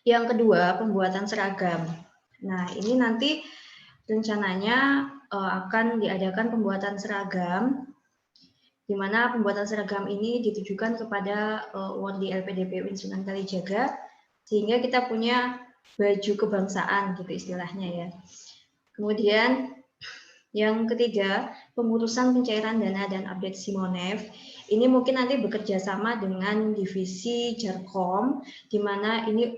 yang kedua, pembuatan seragam. Nah, ini nanti rencananya akan diadakan pembuatan seragam, di mana pembuatan seragam ini ditujukan kepada Wardi LPDP Winsunan Kalijaga, sehingga kita punya baju kebangsaan gitu istilahnya ya. Kemudian yang ketiga, pengurusan pencairan dana dan update SIMONEF. Ini mungkin nanti bekerja sama dengan divisi Jarkom, di mana ini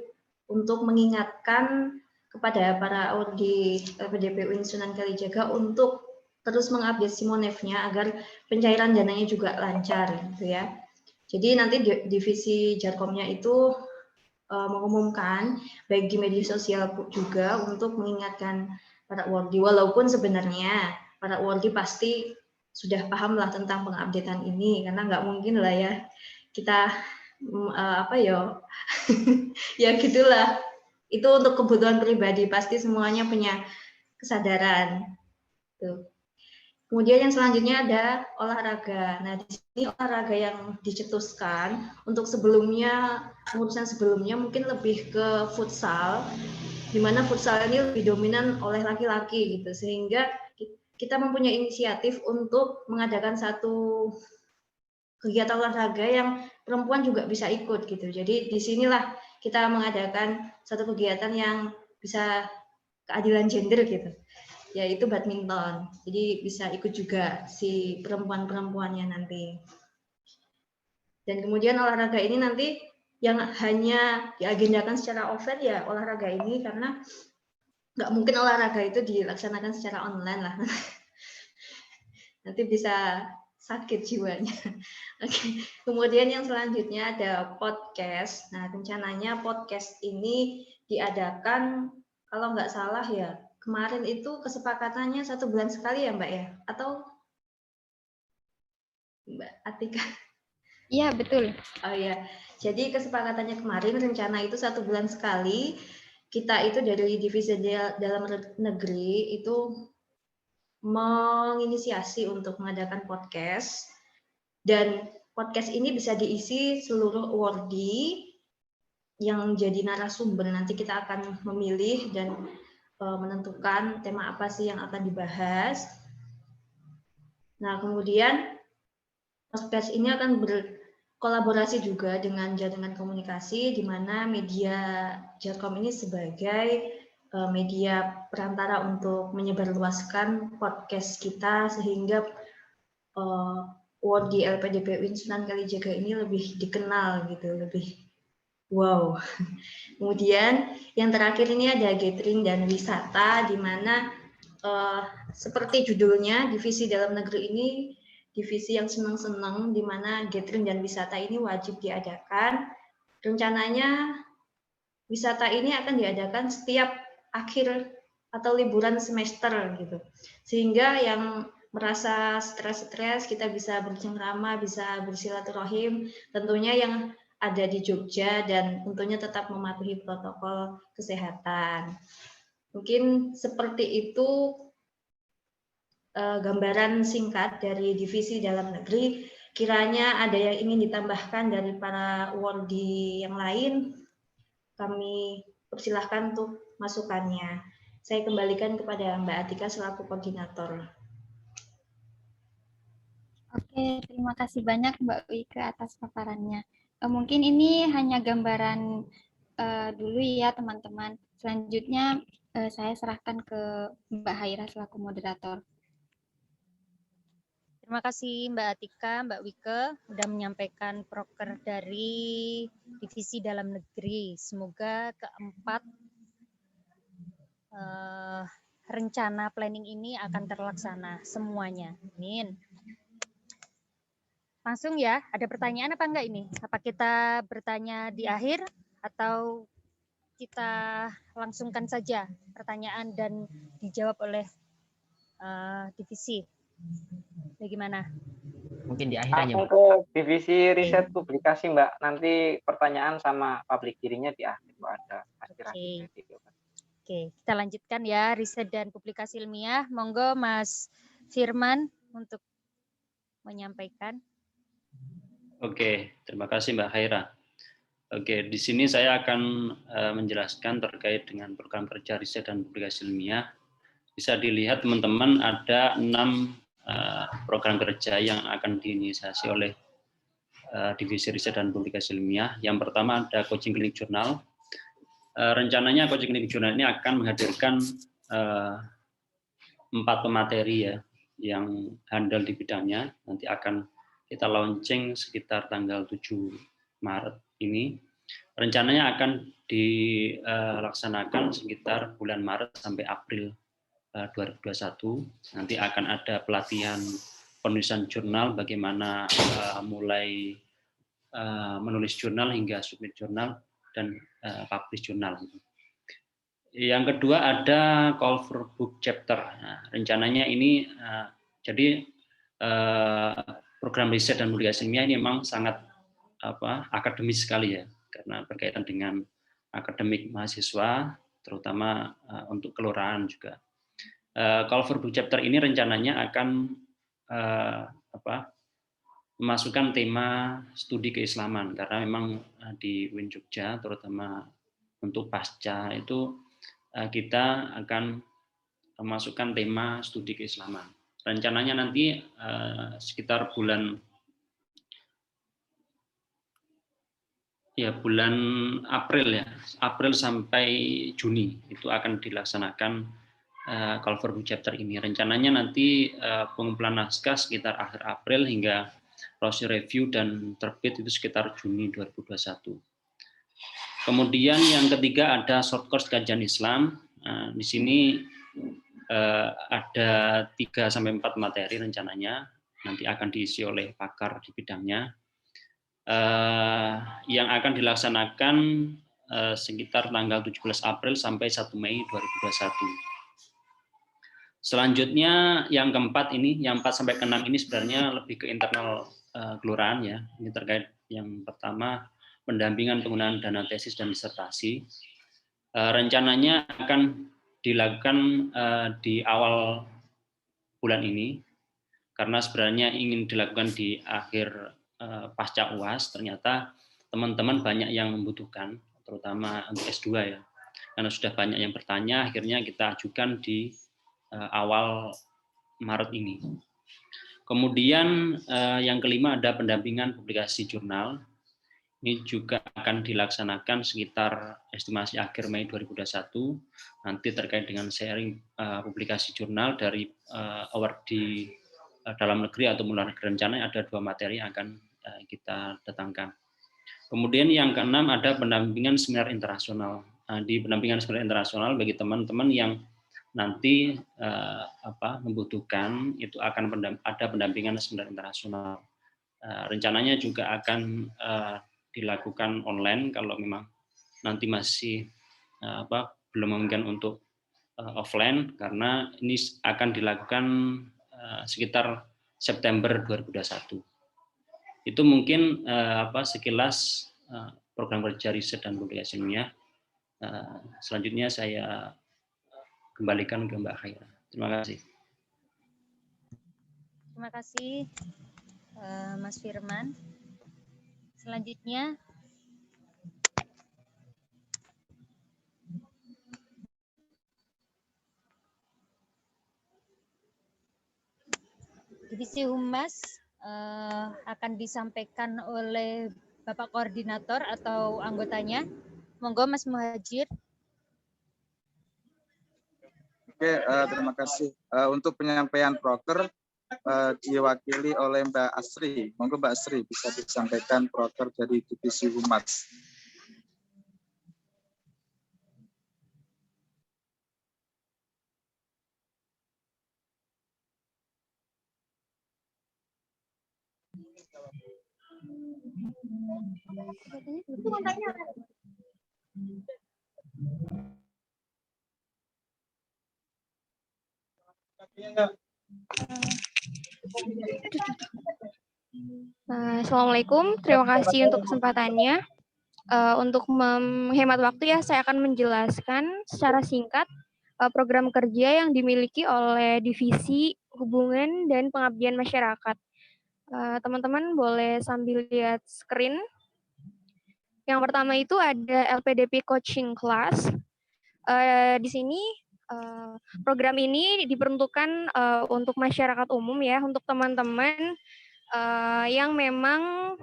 untuk mengingatkan kepada para Wardi LPDP Winsunan Kalijaga untuk terus mengupdate SIMONEF-nya agar pencairan dananya juga lancar gitu ya. Jadi nanti divisi Jarkomnya itu mengumumkan baik di media sosial juga untuk mengingatkan para Wardi, walaupun sebenarnya para Wardi pasti sudah paham lah tentang pengupdatean ini, karena nggak mungkin lah ya kita ya gitulah. Itu untuk kebutuhan pribadi, pasti semuanya punya kesadaran. Tuh. Kemudian yang selanjutnya ada olahraga. Nah, di sini olahraga yang dicetuskan untuk sebelumnya, pengurusan sebelumnya mungkin lebih ke futsal, di mana futsal ini lebih dominan oleh laki-laki gitu, sehingga kita mempunyai inisiatif untuk mengadakan satu kegiatan olahraga yang perempuan juga bisa ikut gitu. Jadi disinilah kita mengadakan satu kegiatan yang bisa keadilan gender gitu, yaitu badminton. Jadi bisa ikut juga si perempuan-perempuannya nanti. Dan kemudian olahraga ini nanti yang hanya diagendakan secara offline ya olahraga ini, karena nggak mungkin olahraga itu dilaksanakan secara online lah. Nanti bisa sakit jiwanya. Oke. Kemudian yang selanjutnya ada podcast. Nah, rencananya podcast ini diadakan kalau nggak salah ya kemarin itu kesepakatannya 1 bulan sekali ya Mbak ya? Atau Mbak Atika? Iya, betul. Oh ya, jadi kesepakatannya kemarin rencana itu 1 bulan sekali. Kita itu dari divisi dalam negeri itu menginisiasi untuk mengadakan podcast, dan podcast ini bisa diisi seluruh awardee yang jadi narasumber. Nanti kita akan memilih dan menentukan tema apa sih yang akan dibahas. Nah, kemudian podcast ini akan berkolaborasi juga dengan jaringan komunikasi, di mana media Jalkom ini sebagai media perantara untuk menyebarluaskan podcast kita, sehingga award di LPDP UIN Sunan Kalijaga ini lebih dikenal gitu, lebih wow. Kemudian yang terakhir ini ada gathering dan wisata, di mana seperti judulnya, divisi dalam negeri ini divisi yang senang-senang, di mana gathering dan wisata ini wajib diadakan. Rencananya wisata ini akan diadakan setiap akhir atau liburan semester gitu, sehingga yang merasa stres-stres kita bisa bercengkrama, bisa bersilaturahim, tentunya yang ada di Jogja, dan tentunya tetap mematuhi protokol kesehatan. Mungkin seperti itu gambaran singkat dari divisi dalam negeri. Kiranya ada yang ingin ditambahkan dari para awardee yang lain, kami persilahkan untuk masukannya. Saya kembalikan kepada Mbak Atika selaku koordinator. Oke, terima kasih banyak Mbak Wika atas paparannya. Mungkin ini hanya gambaran dulu ya teman-teman. Selanjutnya saya serahkan ke Mbak Haira selaku moderator. Terima kasih Mbak Atika, Mbak Wike sudah menyampaikan proker dari divisi dalam negeri. Semoga keempat rencana planning ini akan terlaksana semuanya. Amin. Langsung ya, ada pertanyaan apa enggak ini? Apa kita bertanya di akhir atau kita langsungkan saja pertanyaan dan dijawab oleh divisi? Bagaimana? Mungkin di akhir aja, Langsung Mbak. ke divisi riset publikasi, Mbak. Nanti pertanyaan sama public hearing-nya di akhir, Mbak, ada aspirasi. Oke, kita lanjutkan ya, riset dan publikasi ilmiah. Monggo Mas Firman untuk menyampaikan. Oke, terima kasih Mbak Haira. Oke, di sini saya akan menjelaskan terkait dengan program kerja riset dan publikasi ilmiah. Bisa dilihat teman-teman ada 6 program kerja yang akan diinisiasi oleh divisi riset dan publikasi ilmiah. Yang pertama ada coaching clinic journal. Rencananya coaching clinic journal ini akan menghadirkan 4 pemateri ya yang handal di bidangnya. Nanti akan kita launching sekitar tanggal 7 Maret ini. Rencananya akan dilaksanakan sekitar bulan Maret sampai April 2021. Nanti akan ada pelatihan penulisan jurnal, bagaimana mulai menulis jurnal hingga submit jurnal dan publish jurnal. Yang kedua ada call for book chapter. Nah, rencananya ini jadi program riset dan publikasi ilmiah ini memang sangat akademis sekali ya, karena berkaitan dengan akademik mahasiswa, terutama untuk kelurahan juga. Call for book chapter ini rencananya akan memasukkan tema studi keislaman, karena memang di UIN Jogja terutama untuk pasca itu kita akan memasukkan tema studi keislaman. Rencananya nanti sekitar bulan ya bulan April ya, April sampai Juni itu akan dilaksanakan Culver chapter ini. Rencananya nanti pengumpulan naskah sekitar akhir April hingga proses review dan terbit itu sekitar Juni 2021. Kemudian yang ketiga ada short course kajian Islam. Di sini ada 3-4 materi rencananya, nanti akan diisi oleh pakar di bidangnya, yang akan dilaksanakan sekitar tanggal 17 April sampai 1 Mei 2021. Selanjutnya yang keempat ini, yang 4 sampai ke 6 ini sebenarnya lebih ke internal kelurahan ya. Ini terkait yang pertama pendampingan penggunaan dana tesis dan disertasi. Rencananya akan dilakukan di awal bulan ini, karena sebenarnya ingin dilakukan di akhir pasca UAS. Ternyata teman-teman banyak yang membutuhkan, terutama untuk S2 ya, karena sudah banyak yang bertanya, akhirnya kita ajukan di awal Maret ini. Kemudian yang kelima ada pendampingan publikasi jurnal. Ini juga akan dilaksanakan sekitar estimasi akhir Mei 2021, nanti terkait dengan sharing publikasi jurnal dari award di dalam negeri atau luar negeri. Rencananya ada 2 materi yang akan kita datangkan. Kemudian yang keenam ada pendampingan seminar internasional. Di pendampingan seminar internasional bagi teman-teman yang nanti membutuhkan, itu akan ada pendampingan seminar internasional. Rencananya juga akan dilakukan online kalau memang nanti masih belum memungkinkan untuk offline, karena ini akan dilakukan sekitar September 2021. Itu mungkin sekilas program kerja riset dan publikasi ilmiah. Selanjutnya saya kembalikan ke Mbak Khaira. Terima kasih. Terima kasih Mas Firman. Selanjutnya Divisi Humas akan disampaikan oleh Bapak Koordinator atau anggotanya. Monggo Mas Muhajir. Oke, terima kasih. Untuk penyampaian proker diwakili oleh Mbak Asri. Monggo Mbak Asri bisa disampaikan proker dari Divisi Humas. Assalamualaikum, terima kasih untuk kesempatannya. Untuk menghemat waktu ya, saya akan menjelaskan secara singkat program kerja yang dimiliki oleh Divisi Hubungan dan Pengabdian Masyarakat. Teman-teman boleh sambil lihat screen. Yang pertama itu ada LPDP Coaching Class. Di sini program ini diperuntukkan untuk masyarakat umum ya, untuk teman-teman yang memang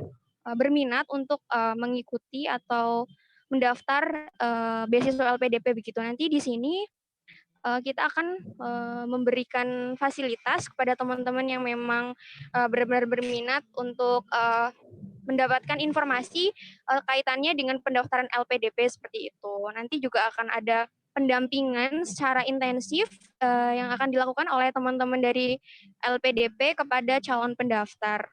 berminat untuk mengikuti atau mendaftar beasiswa LPDP begitu. Nanti di sini kita akan memberikan fasilitas kepada teman-teman yang memang benar-benar berminat untuk mendapatkan informasi kaitannya dengan pendaftaran LPDP seperti itu. Nanti juga akan ada pendampingan secara intensif yang akan dilakukan oleh teman-teman dari LPDP kepada calon pendaftar.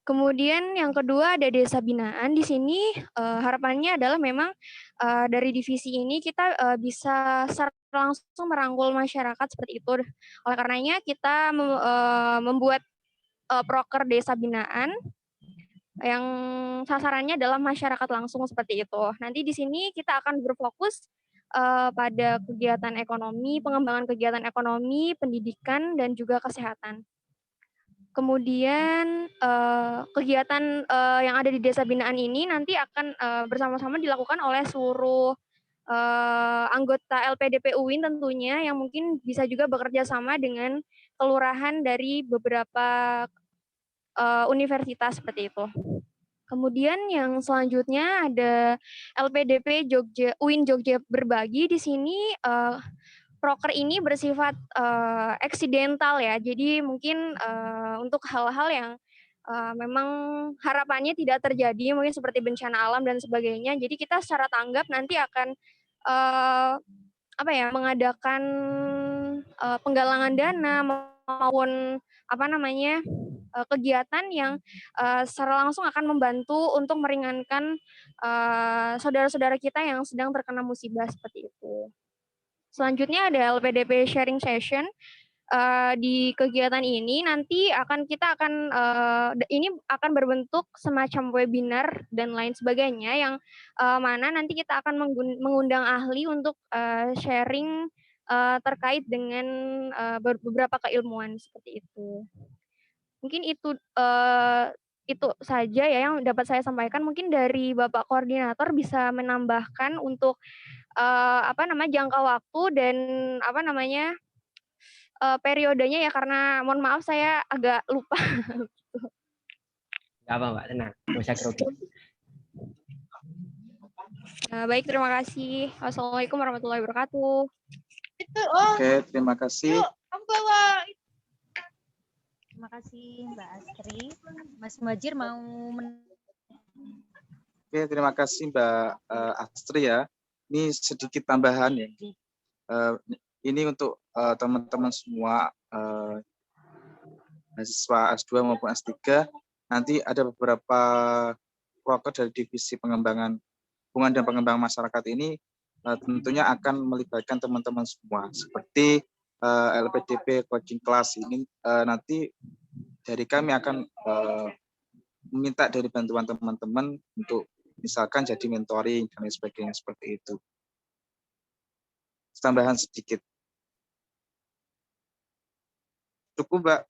Kemudian yang kedua ada desa binaan. Di sini harapannya adalah memang dari divisi ini kita bisa secara langsung merangkul masyarakat seperti itu. Oleh karenanya kita membuat proker desa binaan yang sasarannya adalah masyarakat langsung seperti itu. Nanti di sini kita akan berfokus pada kegiatan ekonomi, pengembangan kegiatan ekonomi, pendidikan, dan juga kesehatan. Kemudian kegiatan yang ada di desa binaan ini nanti akan bersama-sama dilakukan oleh seluruh anggota LPDP UIN tentunya, yang mungkin bisa juga bekerja sama dengan kelurahan dari beberapa universitas seperti itu. Kemudian yang selanjutnya ada LPDP UIN Jogja Berbagi. Di sini proker ini bersifat eksidental ya. Jadi mungkin untuk hal-hal yang memang harapannya tidak terjadi, mungkin seperti bencana alam dan sebagainya. Jadi kita secara tanggap nanti akan mengadakan penggalangan dana maupun kegiatan yang secara langsung akan membantu untuk meringankan saudara-saudara kita yang sedang terkena musibah seperti itu. Selanjutnya ada LPDP sharing session. Di kegiatan ini nanti ini akan berbentuk semacam webinar dan lain sebagainya yang mana nanti kita akan mengundang ahli untuk sharing terkait dengan beberapa keilmuan seperti itu. Mungkin itu saja ya yang dapat saya sampaikan. Mungkin dari Bapak Koordinator bisa menambahkan untuk jangka waktu dan periodenya ya, karena mohon maaf saya agak lupa. Nggak apa Mbak, tenang, nggak usah grogi. Baik, terima kasih. Wassalamualaikum warahmatullahi wabarakatuh. Oke, terima kasih. Terima kasih Mbak Astri. Mas Muhajir mau Oke, terima kasih Mbak Astri ya. Ini sedikit tambahan ya. Ini untuk teman-teman semua mahasiswa S2 maupun S3, nanti ada beberapa proker dari divisi pengembangan hubungan dan pengembangan masyarakat ini tentunya akan melibatkan teman-teman semua, seperti LPDP coaching class ini nanti dari kami akan meminta dari bantuan teman-teman untuk misalkan jadi mentoring dan lain sebagainya seperti itu. Tambahan sedikit. Cukup, Mbak.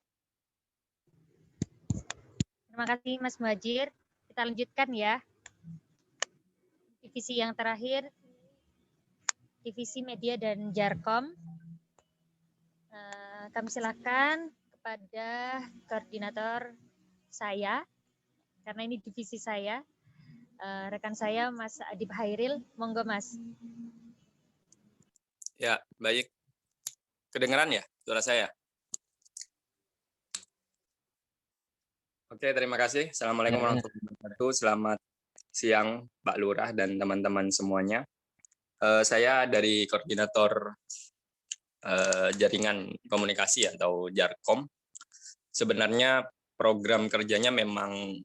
Terima kasih Mas Muhajir. Kita lanjutkan ya. Divisi yang terakhir, Divisi Media dan Jarkom. Kami silakan kepada koordinator saya, karena ini divisi saya, rekan saya Mas Adib Hairil. Monggo Mas. Ya, baik. Kedengeran ya suara saya? Oke, terima kasih. Assalamualaikum warahmatullahi wabarakatuh. Selamat siang, Pak Lurah dan teman-teman semuanya. Saya dari koordinator jaringan komunikasi atau Jarkom. Sebenarnya program kerjanya memang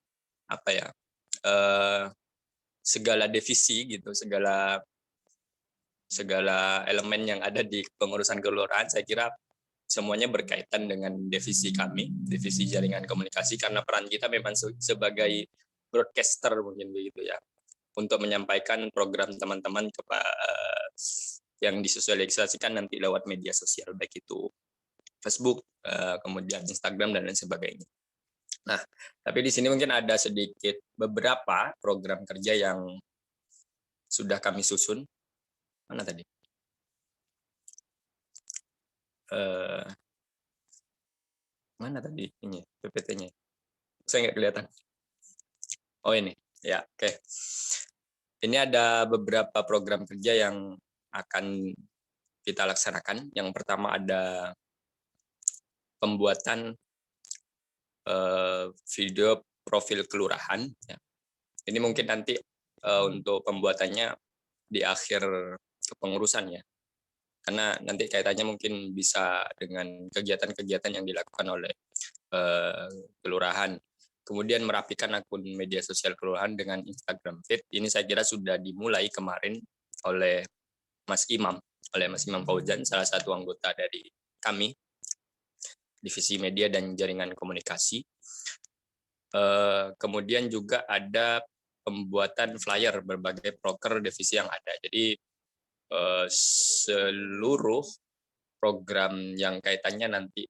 segala divisi gitu, segala elemen yang ada di pengurusan kelurahan, saya kira semuanya berkaitan dengan divisi kami, divisi jaringan komunikasi, karena peran kita memang sebagai broadcaster mungkin begitu ya, untuk menyampaikan program teman-teman yang disosialisasikan nanti lewat media sosial, baik itu Facebook, kemudian Instagram dan lain sebagainya. Nah, tapi di sini mungkin ada sedikit beberapa program kerja yang sudah kami susun. Mana tadi? Mana tadi ini PPT-nya? Saya nggak kelihatan. Oh ini, ya oke. Ini ada beberapa program kerja yang akan kita laksanakan. Yang pertama ada pembuatan video profil kelurahan. Ya. Ini mungkin nanti untuk pembuatannya di akhir kepengurusan ya. Karena nanti kaitannya mungkin bisa dengan kegiatan-kegiatan yang dilakukan oleh kelurahan. Kemudian merapikan akun media sosial kelurahan dengan Instagram feed. Ini saya kira sudah dimulai kemarin oleh Mas Imam Fauzan, salah satu anggota dari kami, Divisi Media dan Jaringan Komunikasi. Kemudian juga ada pembuatan flyer berbagai proker divisi yang ada. Jadi seluruh program yang kaitannya nanti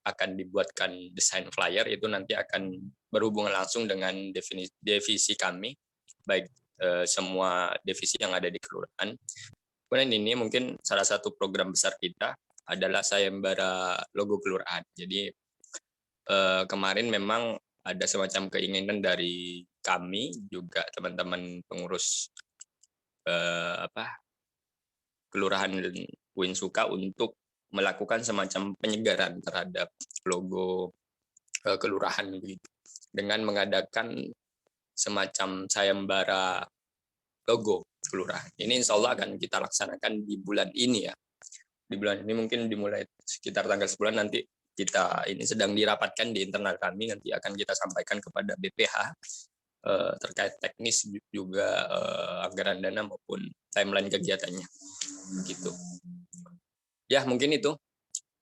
akan dibuatkan desain flyer itu nanti akan berhubungan langsung dengan divisi kami, baik semua divisi yang ada di kelurahan. Kemudian ini mungkin salah satu program besar kita adalah sayembara logo kelurahan. Jadi kemarin memang ada semacam keinginan dari kami juga teman-teman pengurus kelurahan UIN Suka untuk melakukan semacam penyegaran terhadap logo kelurahan begitu dengan mengadakan semacam sayembara logo kelurahan. Ini insya Allah akan kita laksanakan di bulan ini ya. Di bulan ini mungkin dimulai sekitar tanggal 10 nanti kita ini sedang dirapatkan di internal kami, nanti akan kita sampaikan kepada BPH terkait teknis juga anggaran dana maupun timeline kegiatannya gitu. Ya mungkin itu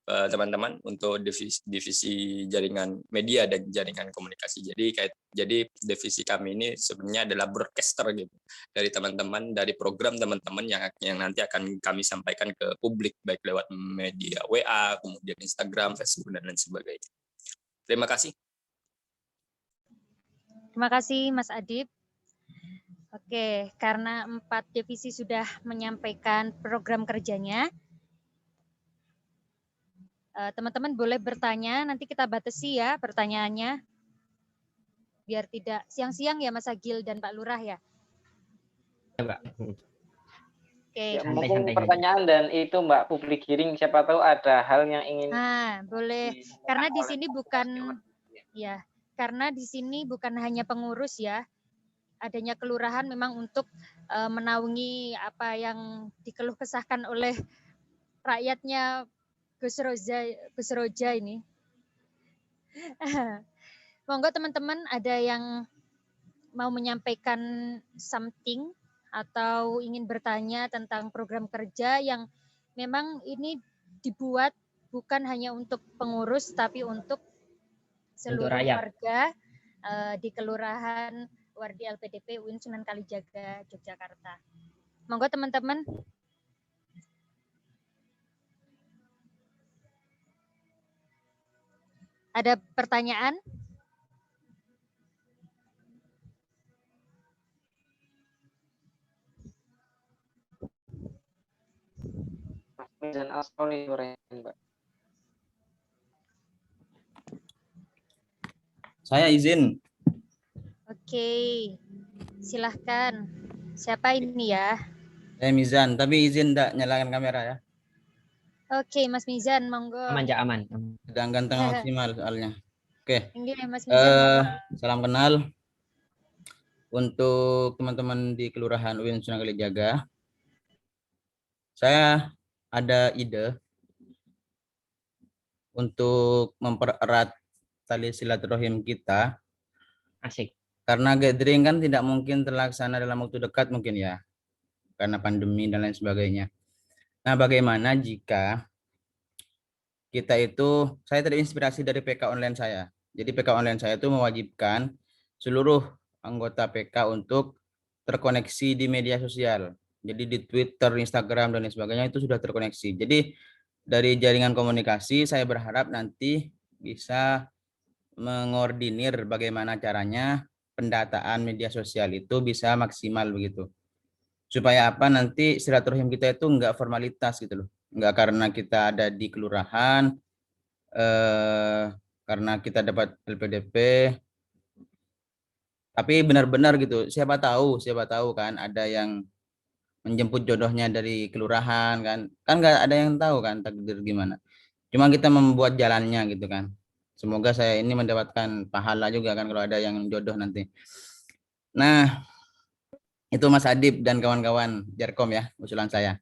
teman-teman untuk divisi jaringan media dan jaringan komunikasi. Jadi divisi kami ini sebenarnya adalah broadcaster gitu dari teman-teman, dari program teman-teman yang nanti akan kami sampaikan ke publik baik lewat media WA, kemudian Instagram, Facebook dan lain sebagainya. Terima kasih. Terima kasih Mas Adib. Oke, karena 4 divisi sudah menyampaikan program kerjanya, teman-teman boleh bertanya, nanti kita batasi ya pertanyaannya, biar tidak siang-siang ya Mas Agil dan Pak Lurah ya. Ya, Mbak. Oke. Ya, mumpung pertanyaan dan itu Mbak publik hearing, siapa tahu ada hal yang ingin. Nah, boleh. Karena di sini bukan ya, karena di sini bukan hanya pengurus ya. Adanya kelurahan memang untuk menaungi apa yang dikeluh kesahkan oleh rakyatnya Gus Roja ini. Monggo teman-teman ada yang mau menyampaikan something atau ingin bertanya tentang program kerja yang memang ini dibuat bukan hanya untuk pengurus tapi untuk seluruh warga di Kelurahan Wardi LPDP UIN Sunan Kalijaga Yogyakarta. Monggo teman-teman. Ada pertanyaan? Dan Asroni Mbak. Saya izin. Oke, silahkan. Siapa ini ya? Saya Mizan, tapi izin enggak nyalakan kamera ya. Oke, Mas Mizan, monggo. Aman ya, aman. Sedang ganteng maksimal soalnya. Oke. Mas Mizan, salam kenal untuk teman-teman di Kelurahan UIN Sunan Kalijaga. Saya ada ide untuk mempererat tali silaturahim kita. Asik. Karena gathering kan tidak mungkin terlaksana dalam waktu dekat mungkin ya, karena pandemi dan lain sebagainya. Nah, bagaimana jika kita itu, saya terinspirasi dari PK online saya. Jadi PK online saya itu mewajibkan seluruh anggota PK untuk terkoneksi di media sosial. Jadi di Twitter, Instagram, dan lain sebagainya itu sudah terkoneksi. Jadi dari jaringan komunikasi saya berharap nanti bisa mengordinir bagaimana caranya pendataan media sosial itu bisa maksimal begitu. Supaya apa, nanti silaturahim kita itu enggak formalitas gitu loh. Enggak karena kita ada di kelurahan, karena kita dapat LPDP, tapi benar-benar gitu. Siapa tahu kan ada yang menjemput jodohnya dari kelurahan kan nggak ada yang tahu kan takdir gimana. Cuma kita membuat jalannya gitu kan. Semoga saya ini mendapatkan pahala juga kan kalau ada yang jodoh nanti. Nah, itu Mas Adib dan kawan-kawan Jarkom ya, usulan saya.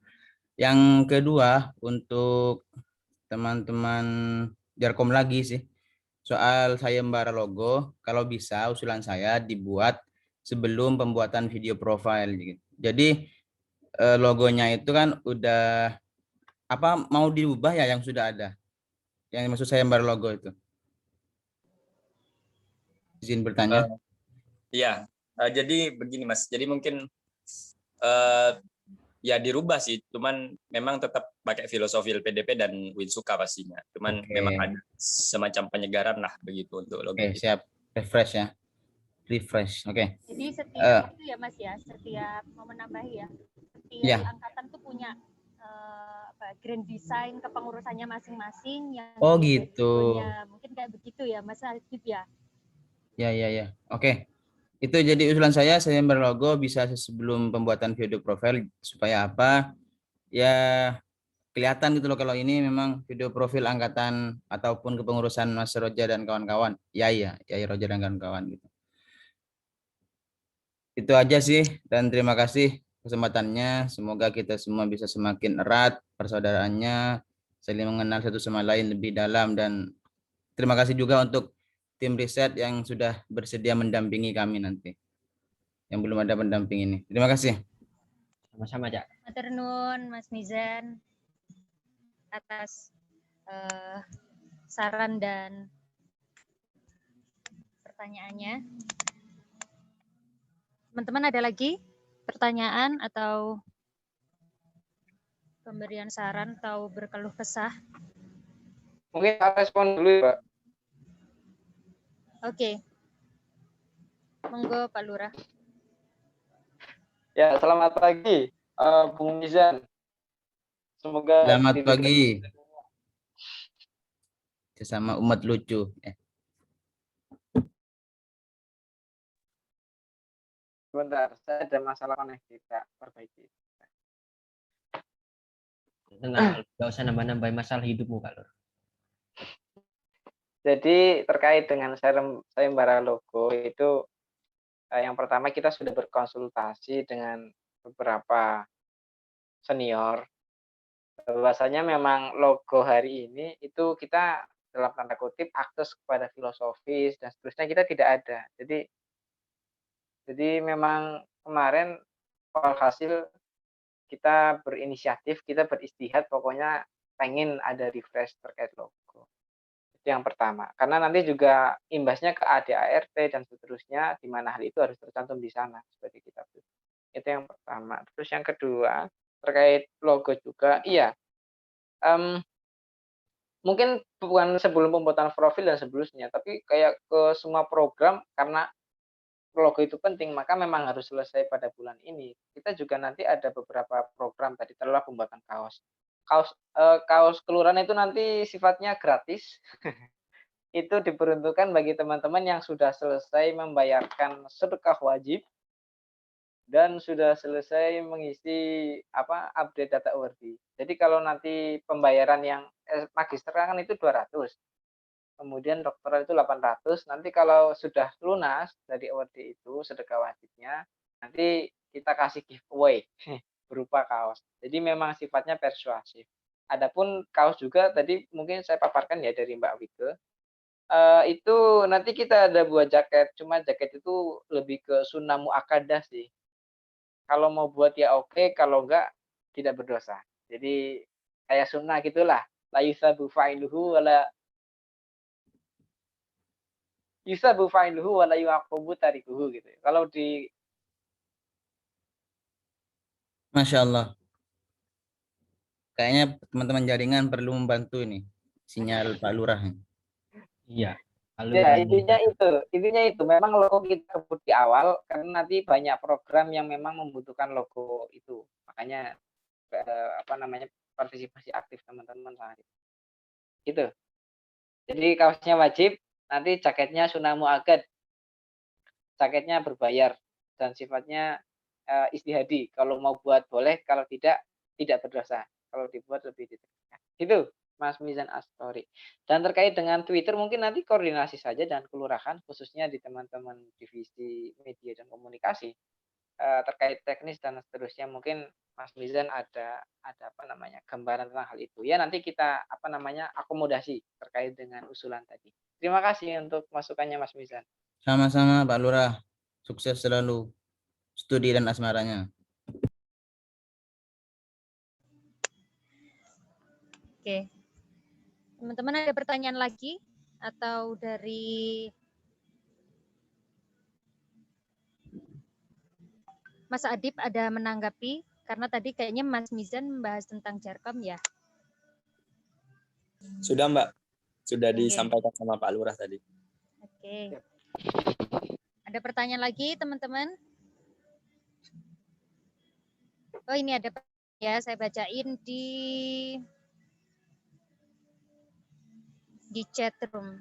Yang kedua, untuk teman-teman Jarkom lagi sih, soal sayembara logo, kalau bisa usulan saya dibuat sebelum pembuatan video profile gitu. Jadi logonya itu kan udah apa mau diubah ya yang sudah ada. Yang maksud sayembara logo itu. Izin bertanya. Iya, jadi begini Mas. Jadi mungkin ya dirubah sih, cuman memang tetap pakai filosofi LPDP dan UIN Suka pastinya. Cuman memang ada semacam penyegaran lah begitu untuk logo. Siap. Refresh ya. Refresh. Oke. Jadi setiap itu ya Mas ya, setiap mau menambahi ya. Setiap angkatan tuh punya grand design kepengurusannya masing-masing yang gitu. mungkin kayak begitu ya Mas Adib ya. Ya. Oke. Itu jadi usulan saya berlogo bisa sebelum pembuatan video profil supaya apa? Ya kelihatan gitu loh kalau ini memang video profil angkatan ataupun kepengurusan Mas Roja dan kawan-kawan. Ya Roja dan kawan-kawan gitu. Itu aja sih dan terima kasih kesempatannya. Semoga kita semua bisa semakin erat persaudaraannya, saling mengenal satu sama lain lebih dalam dan terima kasih juga untuk tim riset yang sudah bersedia mendampingi kami nanti. Yang belum ada pendamping ini. Terima kasih. Sama-sama, Cak. Matur nuwun Mas Mizan atas saran dan pertanyaannya. Teman-teman ada lagi pertanyaan atau pemberian saran atau berkeluh kesah? Mungkin saya respon dulu ya, Pak. Oke. Monggo Pak Lurah. Ya, selamat pagi, Bung Mizan. Semoga Selamat pagi. Sesama umat lucu. Sebentar, saya ada masalah konektivitas, perbaiki. Tenang, nggak usah nambah-nambah masalah hidupmu, Kak Lur. Jadi terkait dengan sayembara logo itu yang pertama kita sudah berkonsultasi dengan beberapa senior. Bahwasanya memang logo hari ini itu kita dalam tanda kutip akses kepada filosofis dan seterusnya kita tidak ada. Jadi memang kemarin hasil kita berinisiatif, kita beristihad pokoknya pengen ada refresh terkait logo. Itu yang pertama. Karena nanti juga imbasnya ke ADART dan seterusnya di mana hal itu harus tercantum di sana sebagai kitab. Itu yang pertama. Terus yang kedua terkait logo juga, iya. Mungkin bukan sebelum pembuatan profil dan seterusnya, tapi kayak ke semua program karena logo itu penting, maka memang harus selesai pada bulan ini. Kita juga nanti ada beberapa program tadi terutama pembuatan kaos. Kaos kelurahan itu nanti sifatnya gratis. Itu diperuntukkan bagi teman-teman yang sudah selesai membayarkan sedekah wajib dan sudah selesai mengisi update data ORD. Jadi kalau nanti pembayaran yang magister kan itu 200. Kemudian doktoral itu 800, nanti kalau sudah lunas dari ORD itu sedekah wajibnya, nanti kita kasih giveaway berupa kaos. Jadi memang sifatnya persuasif. Adapun kaos juga tadi mungkin saya paparkan ya dari Mbak Wike, itu nanti kita ada buat jaket, cuma jaket itu lebih ke sunnah muakkadah sih. Kalau mau buat ya oke, kalau enggak tidak berdosa. Jadi kayak sunnah gitulah, la yusabu fa'iluhu wala yusabu fa'iluhu wa la yu'aqabu tarikuhu gitu. Kalau di Masya Allah. Kayaknya teman-teman jaringan perlu membantu ini sinyal Pak Lurah. Iya. Ya, intinya itu memang logo kita sebut di awal karena nanti banyak program yang memang membutuhkan logo itu. Makanya partisipasi aktif teman-teman saat itu. Gitu. Jadi kaosnya wajib, nanti jaketnya sunnah muakkad. Jaketnya berbayar dan sifatnya istihadi. Kalau mau buat boleh, kalau tidak berdosa. Kalau dibuat lebih ditekankan. Gitu, Mas Mizan Astori. Dan terkait dengan Twitter mungkin nanti koordinasi saja dengan kelurahan, khususnya di teman-teman divisi media dan komunikasi. Terkait teknis dan seterusnya mungkin Mas Mizan ada gambaran tentang hal itu. Ya nanti kita akomodasi terkait dengan usulan tadi. Terima kasih untuk masukannya Mas Mizan. Sama-sama Pak Lurah. Sukses selalu studi dan asmaranya. Oke. Teman-teman ada pertanyaan lagi atau dari Mas Adib ada menanggapi? Karena tadi kayaknya Mas Mizan membahas tentang Jarkom ya. Sudah Mbak, sudah disampaikan sama Pak Lurah tadi. Oke. Ada pertanyaan lagi teman-teman? Oh ini ada ya, saya bacain di chat room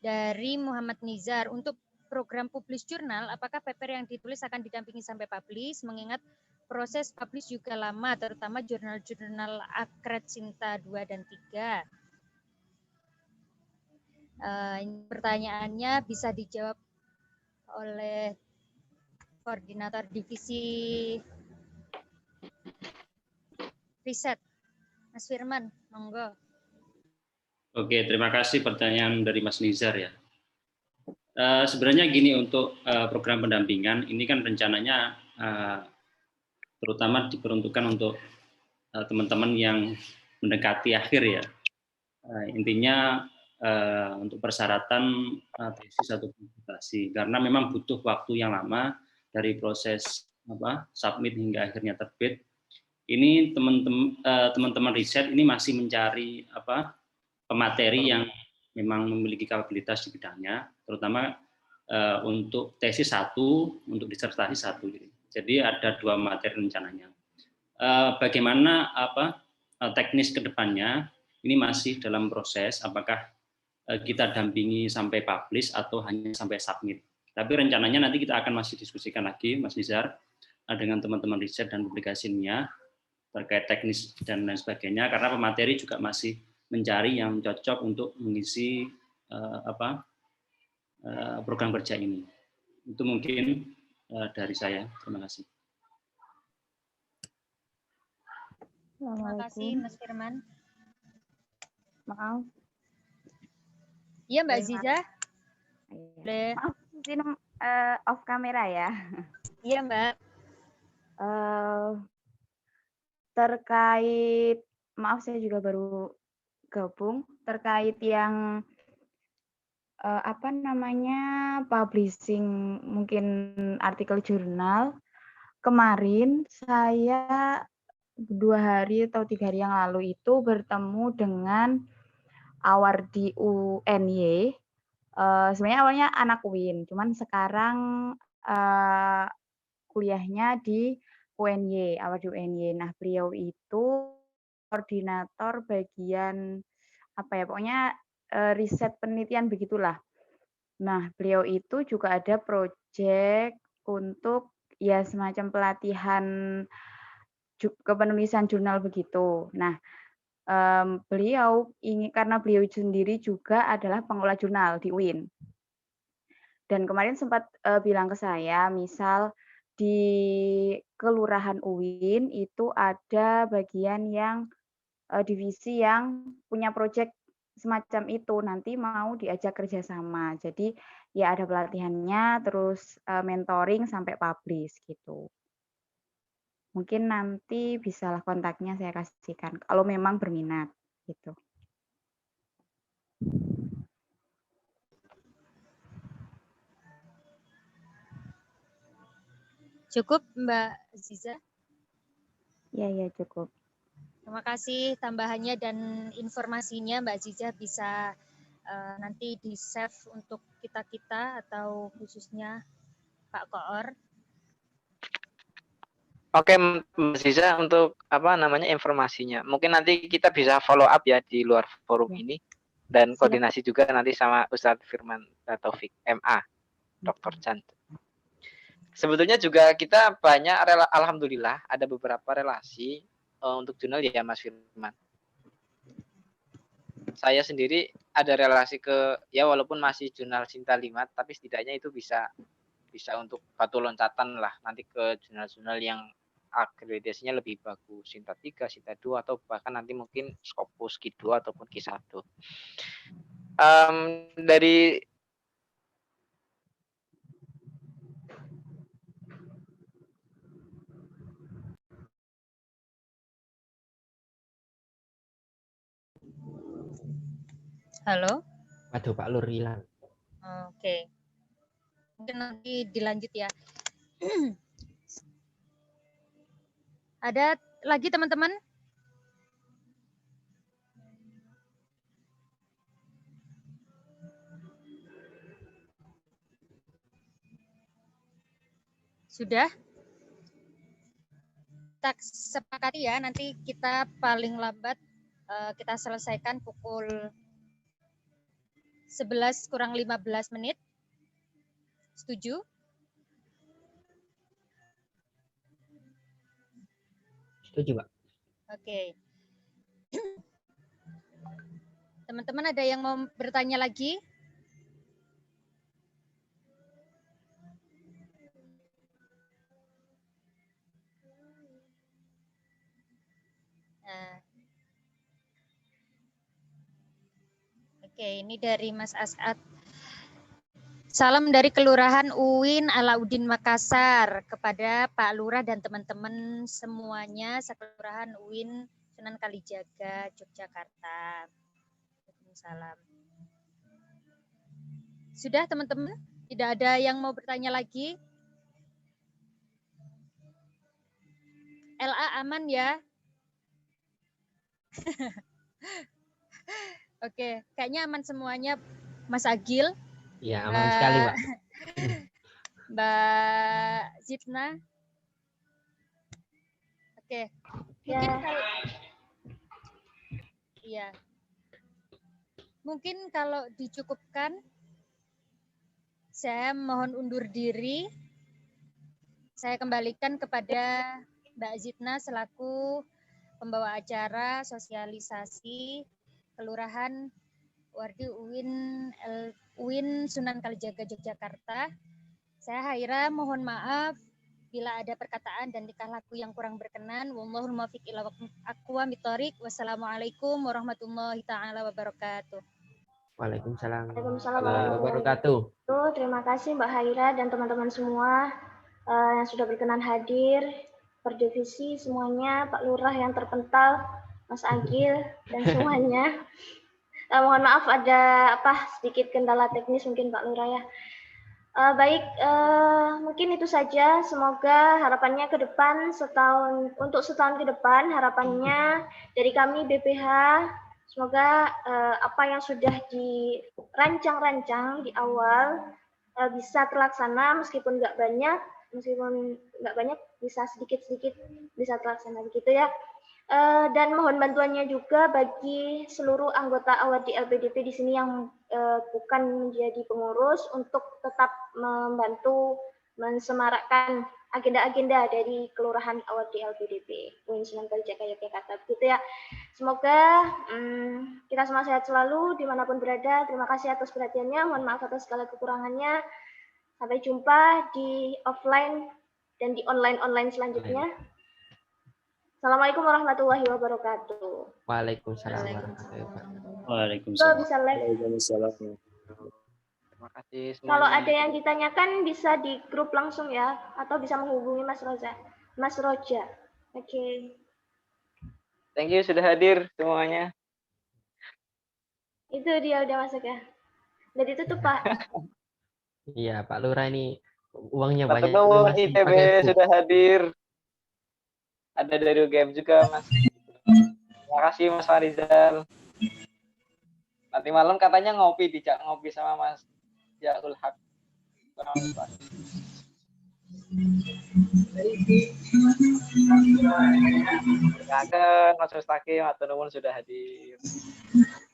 dari Muhammad Nizar. Untuk program publish jurnal, apakah paper yang ditulis akan didampingi sampai publish, mengingat proses publish juga lama, terutama jurnal-jurnal Akred Cinta 2 dan 3. Ini pertanyaannya bisa dijawab oleh koordinator divisi riset, Mas Firman, monggo. Oke, terima kasih pertanyaan dari Mas Nizar ya. Sebenarnya gini, untuk program pendampingan ini kan rencananya terutama diperuntukkan untuk teman-teman yang mendekati akhir ya. Intinya untuk persyaratan tesis atau publikasi, karena memang butuh waktu yang lama dari proses submit hingga akhirnya terbit. Ini teman-teman riset ini masih mencari pemateri yang memang memiliki kapabilitas di bidangnya, terutama untuk tesis 1, untuk disertasi 1. Jadi ada 2 materi rencananya. Bagaimana teknis ke depannya ini masih dalam proses, apakah kita dampingi sampai publish atau hanya sampai submit. Tapi rencananya nanti kita akan masih diskusikan lagi, Mas Nizar, dengan teman-teman riset dan publikasi ilmiah terkait teknis dan lain sebagainya, karena pemateri juga masih mencari yang cocok untuk mengisi program kerja ini. Itu mungkin dari saya. Terima kasih. Terima kasih, Mas Firman. Maaf. Iya, Mbak Ziza. Boleh. Maaf, ini off kamera ya. Iya, Mbak. Terkait, maaf saya juga baru gabung, terkait yang publishing mungkin artikel jurnal. Kemarin saya 2 hari atau 3 hari yang lalu itu bertemu dengan Awardi UNY. Sebenarnya awalnya anak UIN, cuman sekarang kuliahnya di UNY, Awardi UNY. Nah, beliau itu koordinator bagian pokoknya riset penelitian begitulah. Nah, beliau itu juga ada proyek untuk ya semacam pelatihan kepenulisan jurnal begitu. Nah, beliau karena beliau sendiri juga adalah pengelola jurnal di UIN. Dan kemarin sempat bilang ke saya, misal di Kelurahan UIN itu ada bagian yang divisi yang punya proyek semacam itu, nanti mau diajak kerjasama. Jadi ya ada pelatihannya, terus mentoring sampai publish gitu. Mungkin nanti bisalah kontaknya saya kasihkan kalau memang berminat gitu. Cukup, Mbak Ziza? Iya, cukup. Terima kasih tambahannya dan informasinya, Mbak Ziza, bisa nanti di-save untuk kita-kita atau khususnya Pak Koor. Oke, Mbak Ziza, untuk informasinya. Mungkin nanti kita bisa follow up ya di luar forum ini, dan koordinasi juga nanti sama Ustadz Firman Taufik, MA, Dr. Chan. Sebetulnya juga kita banyak, alhamdulillah ada beberapa relasi untuk jurnal ya Mas Firman. Saya sendiri ada relasi ya walaupun masih jurnal Sinta 5, tapi setidaknya itu bisa untuk batu loncatan lah nanti ke jurnal-jurnal yang akreditasinya lebih bagus, Sinta 3, Sinta 2, atau bahkan nanti mungkin Scopus Q2 ataupun Q1. Dari Halo? Waduh, Pak Lur hilang. Oke. Mungkin nanti dilanjut ya. Ada lagi teman-teman? Sudah? Kita sepakati ya, nanti kita paling lambat kita selesaikan pukul 11 kurang 15 menit. Setuju? Setuju, Pak. Oke. Teman-teman ada yang mau bertanya lagi? Nah. Oke, ini dari Mas As'ad. Salam dari Kelurahan Uin Alauddin Makassar kepada Pak Lurah dan teman-teman semuanya sekelurahan Uin Sunan Kalijaga Yogyakarta. Waalaikumsalam. Sudah teman-teman? Tidak ada yang mau bertanya lagi? LA aman ya? Oke, kayaknya aman semuanya, Mas Agil. Ya, aman sekali, Pak. Mbak Zitna. Oke. Mungkin kalau iya. Mungkin kalau dicukupkan saya mohon undur diri. Saya kembalikan kepada Mbak Zitna selaku pembawa acara sosialisasi Kelurahan Wardi Uin Sunan Kalijaga Yogyakarta. Saya Haira mohon maaf bila ada perkataan dan tingkah laku yang kurang berkenan. Wallahul muwaffiq ila aqwamit thoriq. Wassalamualaikum warahmatullahi taala wabarakatuh. Waalaikumsalam Waalaikumsalam warahmatullahi wabarakatuh. Terima kasih Mbak Haira dan teman-teman semua yang sudah berkenan hadir, per divisi semuanya, Pak Lurah yang terpental, Mas Agil dan semuanya. Mohon maaf ada sedikit kendala teknis mungkin Pak Lurah ya. Baik, mungkin itu saja. Semoga harapannya ke depan untuk setahun ke depan harapannya dari kami BPH semoga apa yang sudah dirancang-rancang di awal bisa terlaksana meskipun nggak banyak bisa sedikit-sedikit bisa terlaksana begitu ya. Dan mohon bantuannya juga bagi seluruh anggota Awardi LPDP di sini yang bukan menjadi pengurus untuk tetap membantu mensemarakkan agenda-agenda dari Kelurahan Awardi LPDP Uin Sunan Kalijaga Yogyakarta begitu ya. Semoga kita semua sehat selalu dimanapun berada. Terima kasih atas perhatiannya. Mohon maaf atas segala kekurangannya. Sampai jumpa di offline dan di online selanjutnya. Assalamualaikum warahmatullahi wabarakatuh. Waalaikumsalam warahmatullahi wabarakatuh. Waalaikumsalam. Bisa live. Terima kasih semuanya. Kalau ada yang ditanyakan bisa di grup langsung ya, atau bisa menghubungi Mas Roja. Oke. Thank you sudah hadir semuanya. Itu dia udah masuk ya. Udah ditutup Pak. Iya, Pak Lurah ini uangnya Pak banyak. Ketua Masih ITB pakai book. sudah hadir. Ada dari UGM juga Mas. Terima kasih Mas Farizal. Nanti malam katanya ngopi sama Mas Jaul Haq. Silakan Mas Mustaqim, matur nuwun sudah hadir.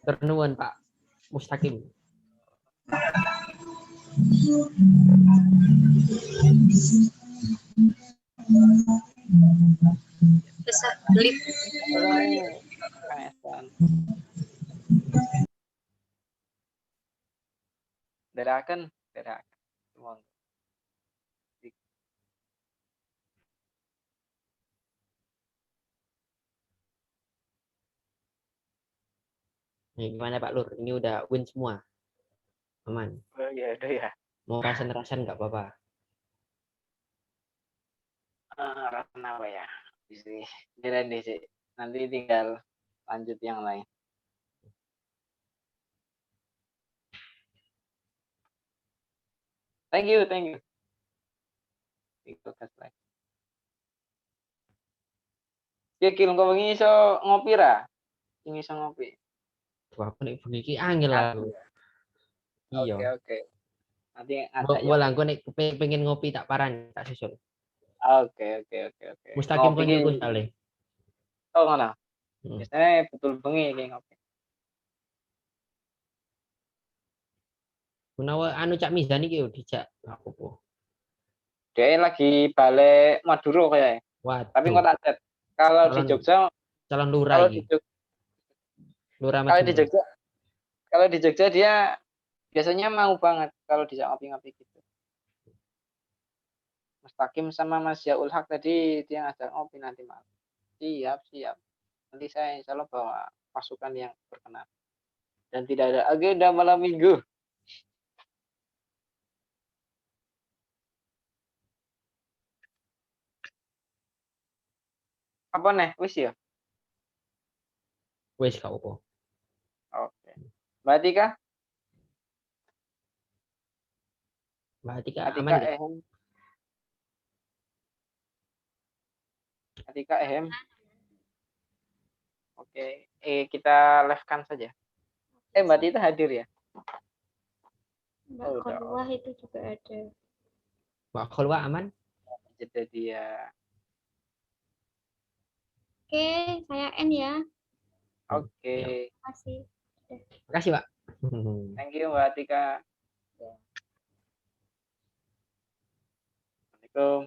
Matur nuwun Pak Mustaqim. Bisa klip. Derakan. Ini gimana Pak Lur? Ini udah win semua. Aman. Oh iya, udah ya. Mau rasan-rasan nggak apa-apa. Rasan apa ya? Biarin deh sih. Nanti tinggal lanjut yang lain. Thank you. Itu kas lagi. Ya kilung kau bengi iso ngopi ra? Ini iso ngopi. Wah, aku nek bengi iki angel aku. Iya. Oke. Nanti Bola aku nek pengen ngopi tak paran, tak susul. Oke. Mustaqim konyoku sale. Oh ngono. Biasanya betul bengi iki ngopi. Menawa anu Cak Mizan iki yo dijak apa-apa. Dia lagi balik Madura kayak. Tapi Waduh. nggak tak chat. Kalau di Calon- Jogja, Calon lurah kalau iki. di Jogja, Lurah kalau di Majemur. Jogja, kalau di Jogja dia biasanya mau banget kalau dijak ngopi-ngopi gitu. Mas Takim sama Mas Yaul Haq tadi dia ngajak ngopi nanti malam. Siap, siap. Nanti saya insya Allah bawa pasukan yang berkenan. Dan tidak ada agenda malam minggu. Apa nih? Wis ya? Wes gak apa. Oke. Mbak Tika? Mbak Tika Atika aman nggak? Ehem. Atika Ehem. Oke. Kita live-kan saja. Mbak Tita hadir ya? Mbak Oh, udah. Korwah itu juga ada. Mbak Kholwa aman? Jeda dia. Oke, saya N ya. Oke. Terima kasih. Makasih, Pak. Thank you Mbak Tika. Assalamualaikum.